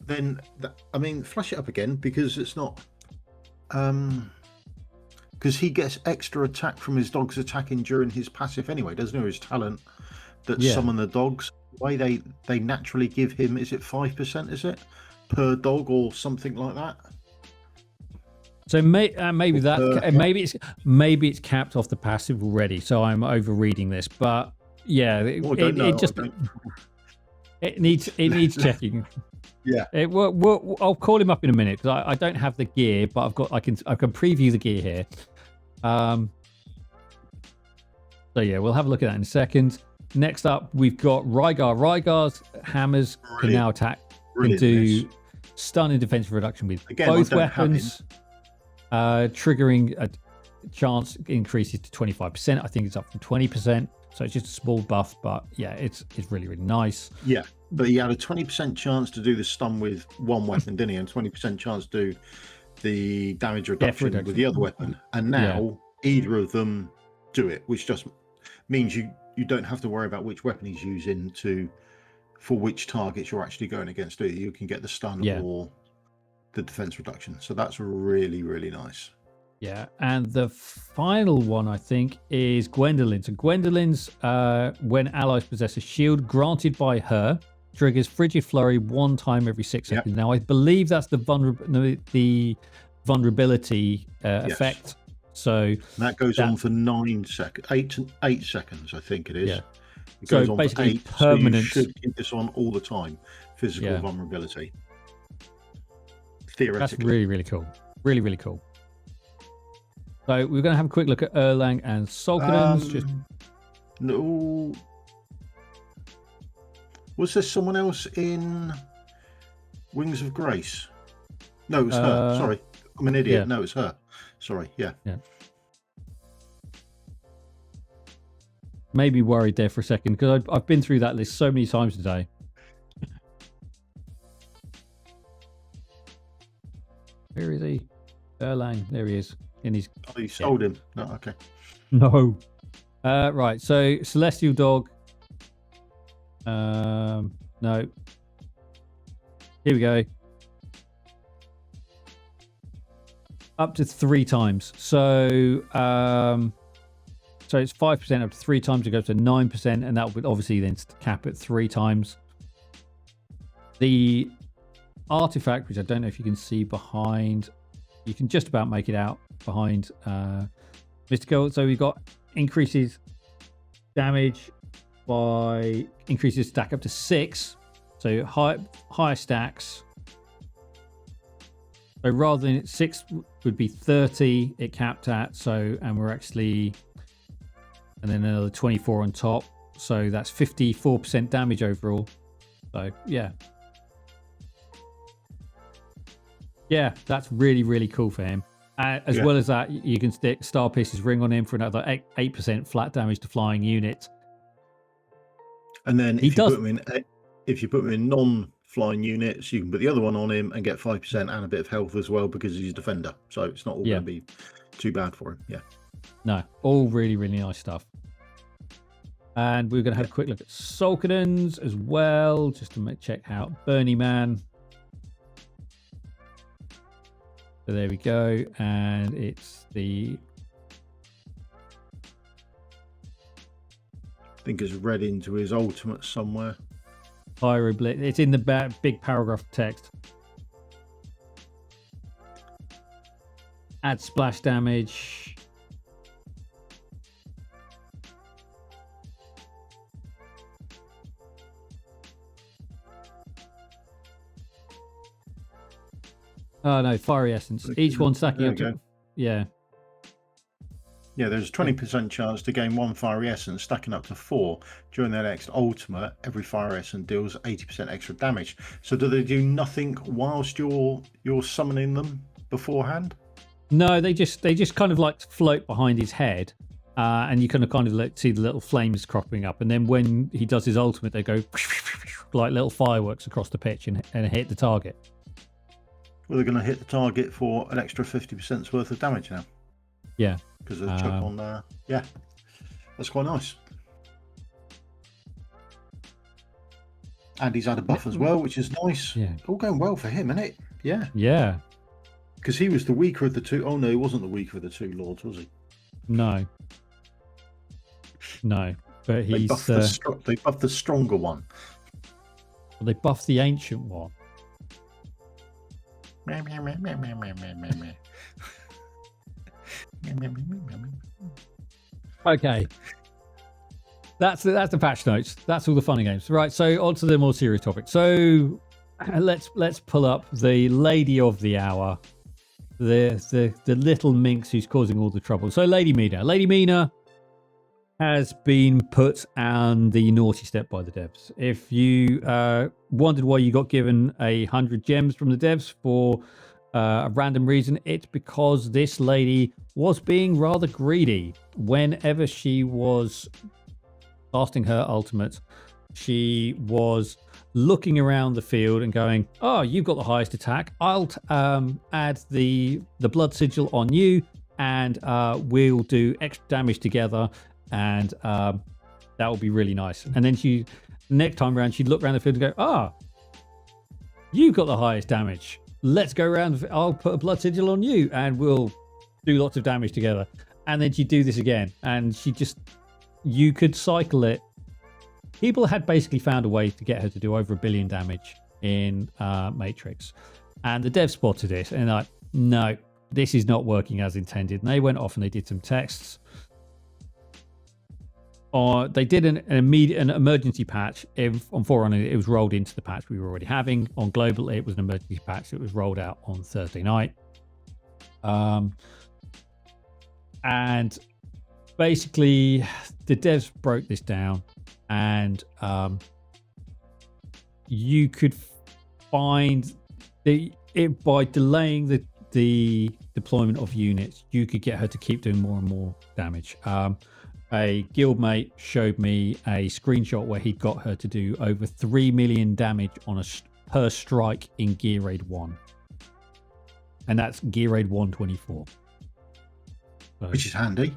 Then, I mean, flash it up again because it's not... Because he gets extra attack from his dogs attacking during his passive anyway, doesn't he? His talent that summon the dogs. Why they naturally give him, is it 5%, is it? Per dog or something like that? So maybe it's capped off the passive already. So I'm overreading this, but yeah, it needs checking. Yeah, I'll call him up in a minute because I don't have the gear, but I can preview the gear here. So yeah, we'll have a look at that in a second. Next up, we've got Rygar. Rygar's hammers can now attack and do stun and defensive reduction with both weapons. Triggering a chance increases to 25%. I think it's up from 20%. So it's just a small buff, but yeah, it's really, really nice. Yeah, but he had a 20% chance to do the stun with one weapon, didn't he? And 20% chance to do the damage reduction with the other weapon. And now either of them do it, which just means you don't have to worry about which weapon he's using for which targets you're actually going against. You can get the stun or the defense reduction. So that's really, really nice. Yeah, and the final one, I think, is Gwendolyn. So Gwendolyn's, when allies possess a shield granted by her, triggers Frigid Flurry 1 time every 6 seconds. Now, I believe that's the vulnerability effect. So that goes on for 9 seconds, 8 seconds, I think it is. Yeah. It goes on basically 8, permanent. So you should keep this on all the time. Physical vulnerability. Theoretically. That's really, really cool. Really, really cool. So we're going to have a quick look at Erlang and Solcadens. No. Was there someone else in Wings of Grace? No, it was her. Sorry. I'm an idiot. Yeah. No, it's her. Sorry. Yeah. Maybe worried there for a second because I've been through that list so many times today. Where is he? Erlang. There he is. Oh, you sold him. No, okay. No. Right. So Celestial Dog. No. Here we go. Up to 3 times. So it's 5% up to 3 times. It goes to 9%, and that would obviously then cap at 3 times. The artifact, which I don't know if you can see behind, you can just about make it out behind Mystical. So we've got increases damage by increases stack up to 6. So higher stacks. So rather than 6 would be 30, it capped at. So, and we're actually, and then another 24 on top. So that's 54% damage overall. So yeah. Yeah, that's really, really cool for him. As well as that, you can stick Star Pierce's ring on him for another 8% flat damage to flying units. And then if you put him in non-flying units, you can put the other one on him and get 5% and a bit of health as well because he's a defender. So it's not all going to be too bad for him. Yeah. No, all really, really nice stuff. And we're going to have a quick look at Solcadens as well, just to check out Bernie Man. So there we go, and it's the... I think it's read into his ultimate somewhere. Pyroblitz. It's in the big paragraph of text. Add splash damage. Oh no, fiery essence. Each one stacking up to... Yeah. Yeah, there's a 20% chance to gain 1 fiery essence, stacking up to 4. During their next ultimate, every fiery essence deals 80% extra damage. So do they do nothing whilst you're summoning them beforehand? No, they just kind of like float behind his head, and you kind of like see the little flames cropping up. And then when he does his ultimate, they go like little fireworks across the pitch and hit the target. Well, they're going to hit the target for an extra 50% worth of damage now. Yeah. Because of the chuck on yeah, that's quite nice. And he's had a buff as well, which is nice. Yeah. All going well for him, isn't it? Yeah. Yeah. Because he was the weaker of the two. Oh no, he wasn't the weaker of the two lords, was he? No. No. But he's... They buffed the stronger one. Well, they buffed the ancient one. Okay, that's the patch notes. That's all the funny games, right? So on to the more serious topic. So let's pull up the lady of the hour, the little minx who's causing all the trouble. So Lady Mina has been put on the naughty step by the devs. If you wondered why you got given 100 gems from the devs for a random reason, it's because this lady was being rather greedy. Whenever she was casting her ultimate, she was looking around the field and going, oh, you've got the highest attack, I'll add the blood sigil on you, and we'll do extra damage together, and that will be really nice. And then next time around, she'd look around the field and go, you've got the highest damage, let's go around, I'll put a blood sigil on you and we'll do lots of damage together. And then she'd do this again, and you could cycle it. People had basically found a way to get her to do over 1 billion damage in Matrix, and the devs spotted it and like, no, this is not working as intended. And they went off and they did some tests. Or they did an emergency patch. On Forerunner, it was rolled into the patch we were already having. On Global, it was an emergency patch that was rolled out on Thursday night. And basically, the devs broke this down, and you could find by delaying the deployment of units, you could get her to keep doing more and more damage. A guildmate showed me a screenshot where he got her to do over 3 million damage on per strike in Gear Raid 1. And that's Gear Raid 124. So, which is handy.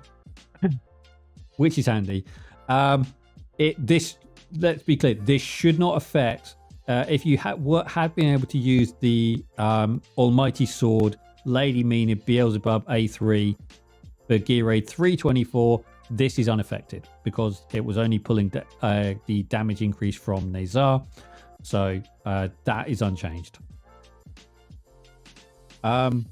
Which is handy. Let's be clear, this should not affect if you had been able to use the Almighty Sword Lady Mina Beelzebub A3 for Gear Raid 324. This is unaffected because it was only pulling the damage increase from Nazar. So that is unchanged. So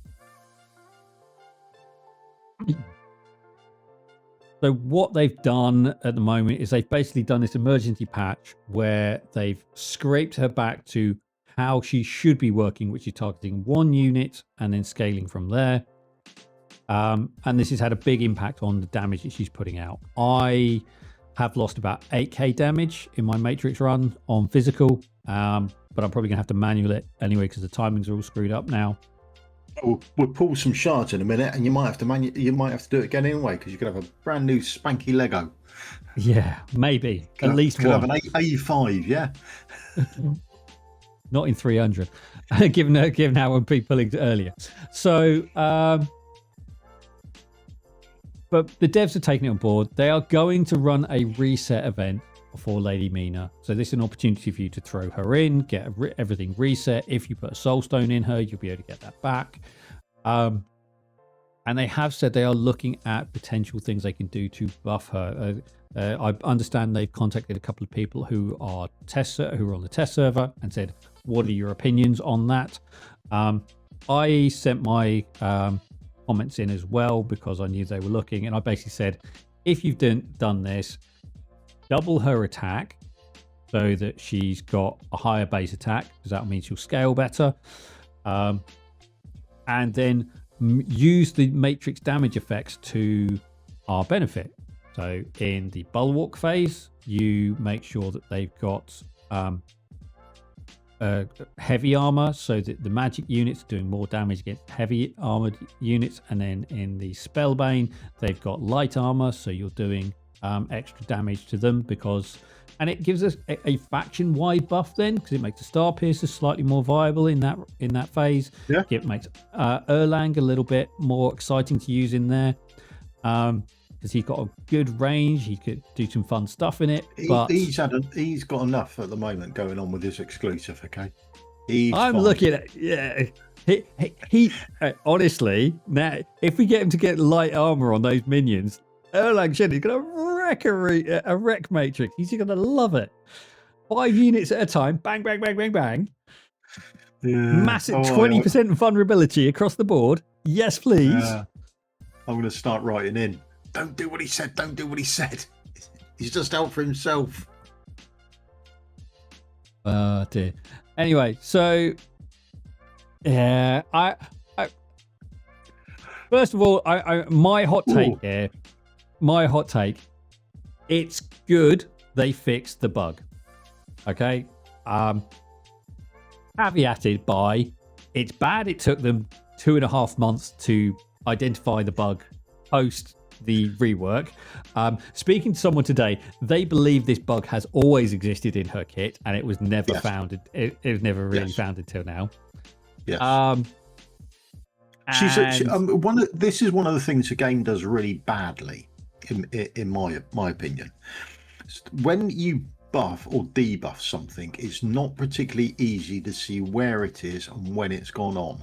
what they've done at the moment is they've basically done this emergency patch where they've scraped her back to how she should be working, which is targeting 1 unit and then scaling from there. And this has had a big impact on the damage that she's putting out. I have lost about 8k damage in my Matrix run on physical, but I'm probably gonna have to manual it anyway because the timings are all screwed up now. We'll pull some shards in a minute, and you might have to do it again anyway because you could have a brand new spanky Lego. Yeah, maybe at least one. Have an A5, yeah. Not in 300, given how I've been pulling earlier. So. But the devs are taking it on board. They are going to run a reset event for Lady Mina. So this is an opportunity for you to throw her in, get everything reset. If you put a soul stone in her, you'll be able to get that back. And they have said they are looking at potential things they can do to buff her. I understand they've contacted a couple of people who are who are on the test server and said, "What are your opinions on that?" I sent my comments in as well because I knew they were looking, and I basically said, if you've done this, double her attack so that she's got a higher base attack, because that means she'll scale better, and then use the matrix damage effects to our benefit. So in the bulwark phase, you make sure that they've got heavy armor, so that the magic units are doing more damage against heavy armored units. And then in the spellbane, they've got light armor, so you're doing extra damage to them, and it gives us a faction wide buff then, because it makes the star piercer slightly more viable in that phase. Yeah, it makes Erlang a little bit more exciting to use in there, because he's got a good range. He could do some fun stuff in it. But he's got enough at the moment going on with his exclusive. Okay, I'm looking at he honestly, now if we get him to get light armor on those minions, Erlang Shen is gonna wreck a wreck matrix. He's gonna love it. 5 units at a time, bang, bang, bang, bang, bang. Yeah. Massive 20% vulnerability across the board. Yes, please. I'm gonna start writing in. Don't do what he said. Don't do what he said. He's just out for himself. Dear. Anyway, so yeah, I first of all, my hot take here. My hot take. It's good they fixed the bug. Okay. Caveated by, it's bad it took them 2.5 months to identify the bug post the rework. Speaking to someone today, they believe this bug has always existed in her kit and it was never found. It was never really found until now. Yes. This is one of the things the game does really badly, in my opinion. When you buff or debuff something, it's not particularly easy to see where it is and when it's gone on.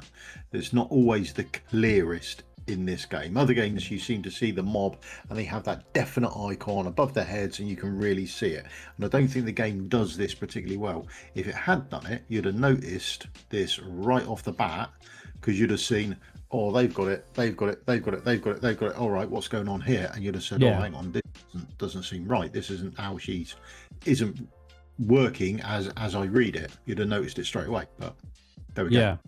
It's not always the clearest in this game. Other games you seem to see the mob and they have that definite icon above their heads and you can really see it, and I don't think the game does this particularly well. If it had done it, you'd have noticed this right off the bat, because you'd have seen, oh, they've got it, all right, what's going on here? And you'd have said, oh, hang on, this doesn't seem right, this isn't how isn't working as I read it. You'd have noticed it straight away. But there we go.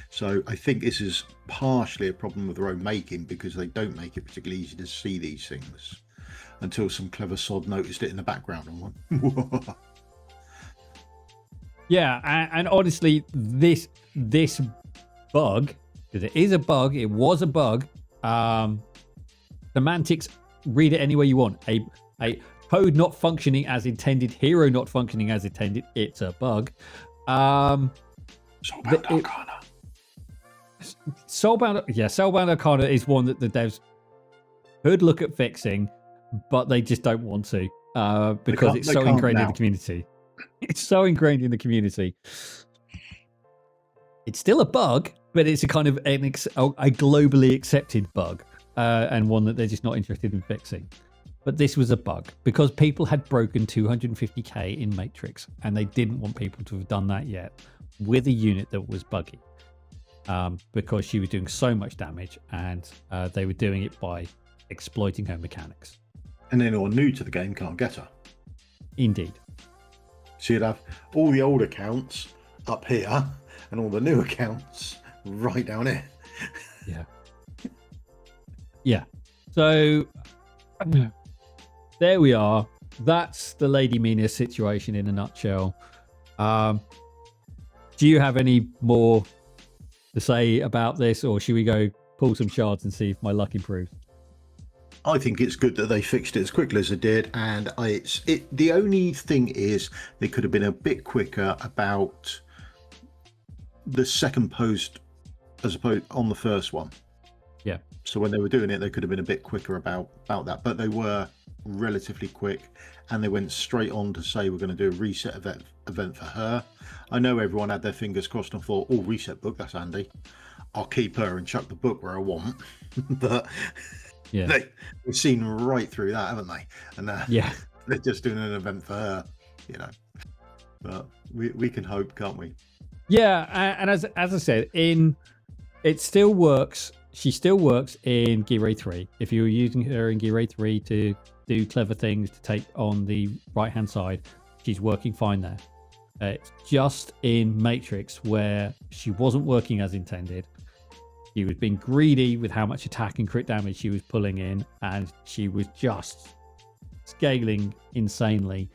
So I think this is partially a problem with their own making, because they don't make it particularly easy to see these things until some clever sod noticed it in the background and went, yeah. And honestly, this bug, because it is a bug, it was a bug. Semantics, read it any way you want. A code not functioning as intended, hero not functioning as intended, it's a bug. Soulbound Arcana. Soulbound Arcana is one that the devs could look at fixing, but they just don't want to, because it's so ingrained in the community. It's so ingrained in the community. It's still a bug, but it's a kind of a globally accepted bug, and one that they're just not interested in fixing. But this was a bug because people had broken 250k in Matrix, and they didn't want people to have done that yet with a unit that was buggy, because she was doing so much damage, and they were doing it by exploiting her mechanics. And anyone new to the game can't get her. Indeed. So you'd have all the old accounts up here and all the new accounts right down here. Yeah. So there we are. That's the Lady Mina situation in a nutshell. Do you have any more to say about this, or should we go pull some shards and see if my luck improves? I think it's good that they fixed it as quickly as they did, and the only thing is they could have been a bit quicker about the second post as opposed on the first one. Yeah. So when they were doing it, they could have been a bit quicker about that, but they were relatively quick, and they went straight on to say we're going to do a reset event for her. I know everyone had their fingers crossed and thought, oh, reset book, that's handy. I'll keep her and chuck the book where I want. But yeah, they've seen right through that, haven't they? And yeah, they're just doing an event for her, But we can hope, can't we? Yeah, and as I said, it still works. She still works in Gear Raid 3. If you're using her in Gear Raid 3 to do clever things to take on the right-hand side, she's working fine there. It's just in Matrix where she wasn't working as intended. She was being greedy with how much attack and crit damage she was pulling in, and she was just scaling insanely,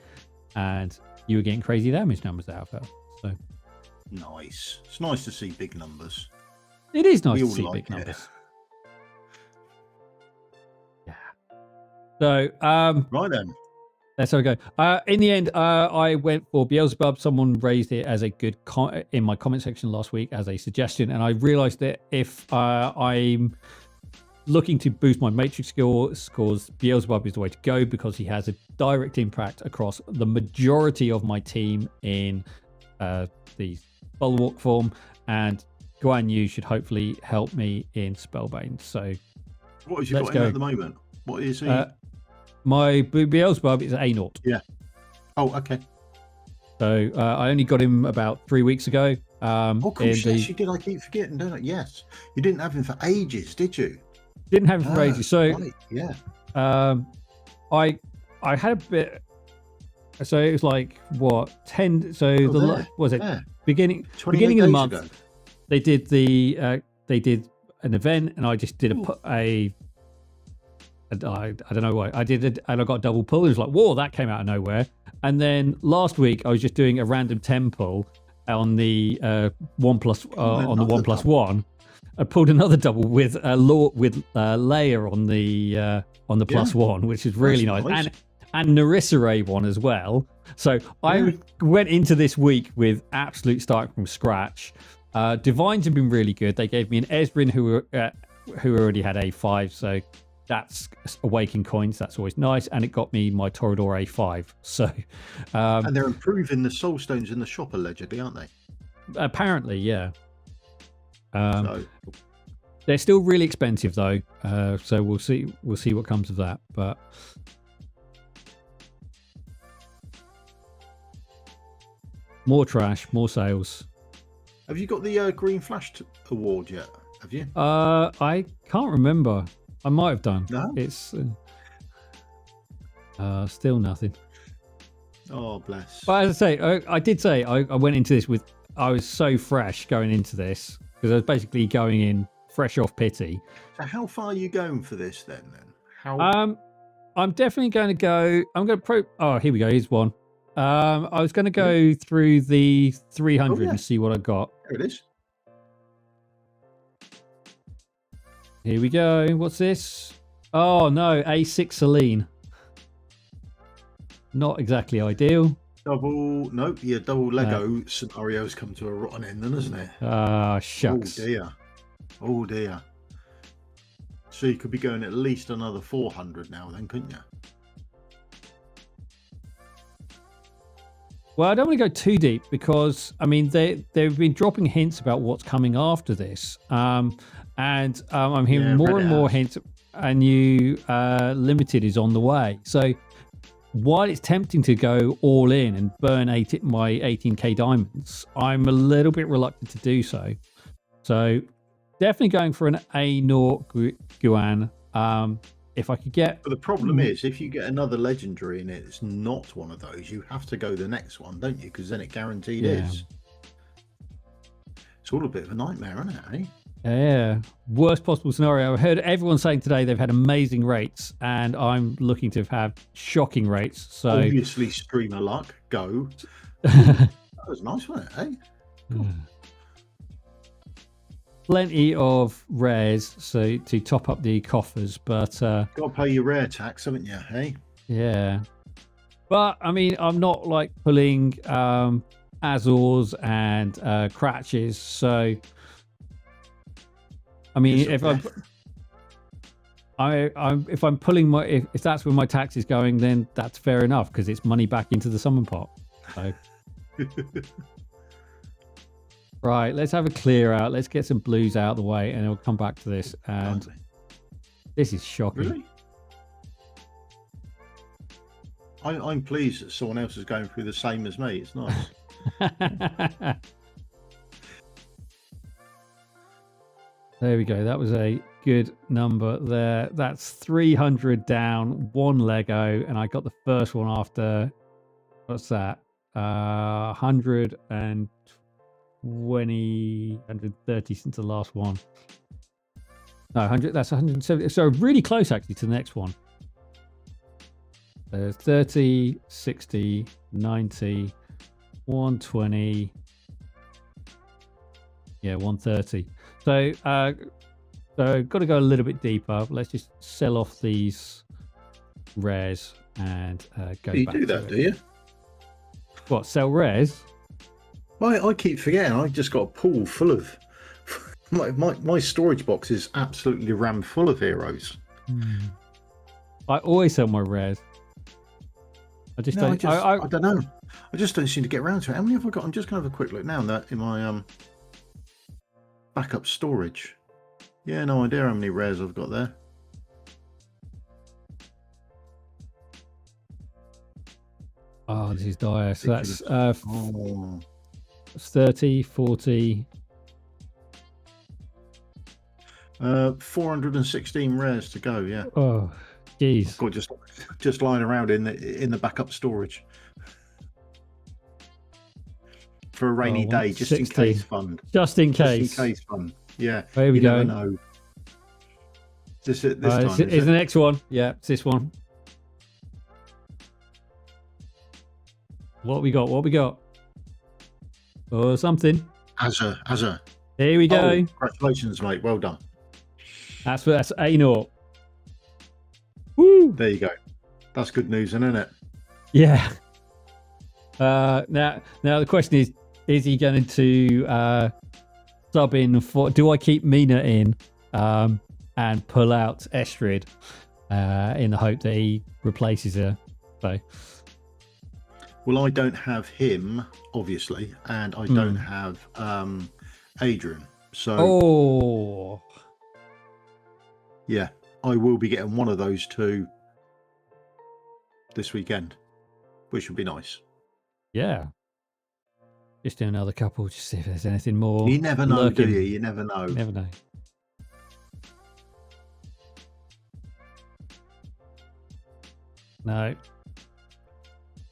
and you were getting crazy damage numbers out of her. So nice. It's nice to see big numbers. It is nice to see big numbers. Yeah. So, right then. That's how we go. In the end, I went for Beelzebub. Someone raised it as a good in my comment section last week as a suggestion, and I realized that if I'm looking to boost my Matrix scores, Beelzebub is the way to go because he has a direct impact across the majority of my team in the Bulwark form, and Guan Yu should hopefully help me in Spellbane. So, what is you got in at the moment? What is he? My Beelzebub is A0. Yeah. Oh, okay. So I only got him about 3 weeks ago. Oh, cool. Yes, you did. I keep forgetting, don't I? Yes. You didn't have him for ages, did you? Didn't have him for ages. So, right. Yeah. I had a bit. So it was like what 10. So was it beginning of the month? Ago. They did an event, and I just did I don't know why I did it, and I got a double pull. It was like, whoa, that came out of nowhere. And then last week I was just doing a random 10 pull on the 1+1. I pulled another double with Leia on the +1, which is really nice. And Narissa Ray one as well. So I went into this week with absolute starting from scratch. Divines have been really good. They gave me an Esbrin who already had A5, so that's Awakened coins. That's always nice, and it got me my Torador A5. So, and they're improving the soul stones in the shop allegedly, aren't they? Apparently, yeah. They're still really expensive though, so we'll see what comes of that. But more trash, more sales. Have you got the Green Flash award yet? Have you? I can't remember. I might have done. No? It's still nothing. Oh, bless. But as I say, I did say I went into this with, I was so fresh going into this because I was basically going in fresh off pity. So how far are you going for this then? How? I'm definitely going to go. I'm going to Oh, here we go. Here's one. I was going to go through the 300 and see what I got. There it is. Here we go. What's this? Oh no, A6 Celine. Not exactly ideal. Double Lego scenario's come to a rotten end, then, isn't it? Shucks. Oh dear. So you could be going at least another 400 now, then, couldn't you? Well, I don't want to go too deep because I mean they've been dropping hints about what's coming after this, and I'm hearing more and more hints. A new limited is on the way. So while it's tempting to go all in and burn my 18k diamonds, I'm a little bit reluctant to do so. So definitely going for an A0 Guan. If I could get... But the problem is, if you get another legendary and it's not one of those, you have to go the next one, don't you? Because then it guaranteed is. It's all a bit of a nightmare, isn't it, eh? Yeah. Worst possible scenario. I heard everyone saying today they've had amazing rates, and I'm looking to have shocking rates. So obviously, streamer luck, go. That was nice, wasn't it, eh? Cool. Plenty of rares so to top up the coffers, but got to pay your rare tax, haven't you? Hey, yeah. But I mean, I'm not like pulling Azors and Cratches, so I mean, if if I'm pulling my if that's where my tax is going, then that's fair enough because it's money back into the summon pot. So. Right, let's have a clear out. Let's get some blues out of the way, and we'll come back to this. And this is shocking. Really? I'm pleased that someone else is going through the same as me. It's nice. There we go. That was a good number there. That's 300 down, one Lego, and I got the first one after, what's that? 120, 130 since the last one. No, 100. That's 170. So really close actually to the next one. 30, 60, 90, 120. Yeah, 130. So, got to go a little bit deeper. Let's just sell off these rares and go you back. You do that, do you? What, sell rares? Well, I keep forgetting. I just got a pool full of my storage box is absolutely rammed full of heroes. I always sell my rares. I just don't. I don't know. I just don't seem to get around to it. How many have I got? I'm just going to have a quick look now. That in my backup storage. Yeah, no idea how many rares I've got there. Oh, this is dire. So that's 30, 40. 416 rares to go. Yeah. Oh, geez. Got just lying around in the backup storage for a rainy day, just in case fund. Just in case fund. Yeah. There we go. Never know. This time is the next one. Yeah, it's this one. What we got? Oh, something. Azza. Here we go. Oh, congratulations, mate. Well done. That's A0. Woo! There you go. That's good news, isn't it? Yeah. Now the question is he going to sub in for? Do I keep Mina in and pull out Estrid in the hope that he replaces her? So. Well, I don't have him, obviously, and I don't have Adrian. So, yeah, I will be getting one of those two this weekend, which would be nice. Yeah. Just do another couple, just see if there's anything more. You never know, do you? You never know. Never know.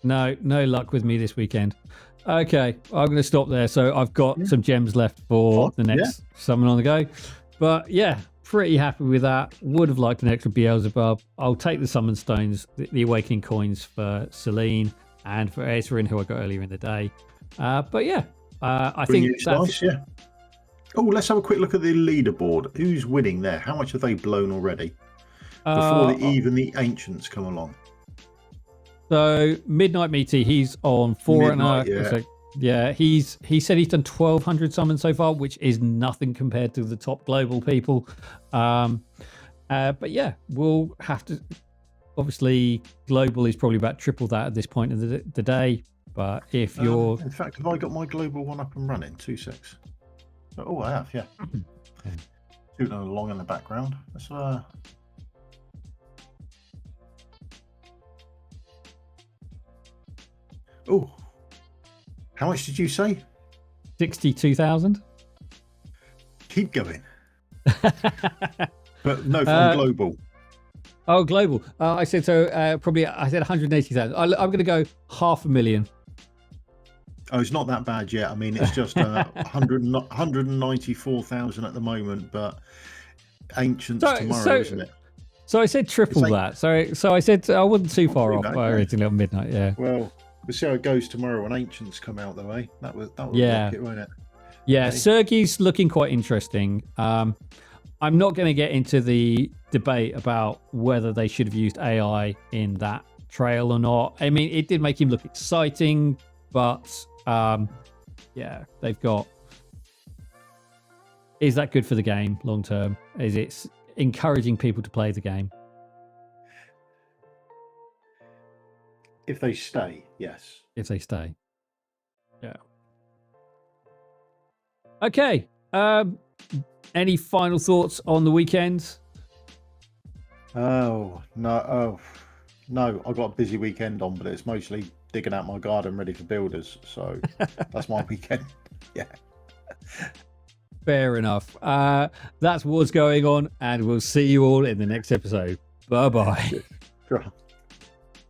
No luck with me this weekend. Okay, I'm going to stop there. So I've got some gems left for the next summon on the go. But yeah, pretty happy with that. Would have liked an extra Beelzebub. I'll take the summon stones, the awakening coins for Celine and for Ezrin, who I got earlier in the day. But yeah, I think that's nice, yeah. Oh, let's have a quick look at the leaderboard. Who's winning there? How much have they blown already? Before even the ancients come along. So Midnight Meaty, he's on 4 Midnight, and so, yeah, he said he's done 1,200 summons so far, which is nothing compared to the top global people. But yeah, we'll have to. Obviously, global is probably about triple that at this point in the day. But if you're, in fact, have I got my global one up and running? 2.6. Oh, I have, yeah. Shooting along in the background. That's Oh, how much did you say? 62,000. Keep going. But no, from global. Oh, global. I said so. Probably, I said 180,000. I'm going to go 500,000. Oh, it's not that bad yet. I mean, it's just 194,000 at the moment, but ancients tomorrow, isn't it? So I said triple that. So I said I wasn't too far off by originally at midnight. Yeah. Well, we'll see how it goes tomorrow when ancients come out, though, eh? That will rock it, won't it? Yeah, okay. Sergey's looking quite interesting. I'm not going to get into the debate about whether they should have used AI in that trail or not. I mean, it did make him look exciting, but yeah, they've got. Is that good for the game long term? Is encouraging people to play the game. If they stay, yes. If they stay. Yeah. Okay. Any final thoughts on the weekend? Oh, no. I got a busy weekend on, but it's mostly digging out my garden ready for builders. So that's my weekend. Yeah. Fair enough. That's what's going on, and we'll see you all in the next episode. Bye-bye. Sure.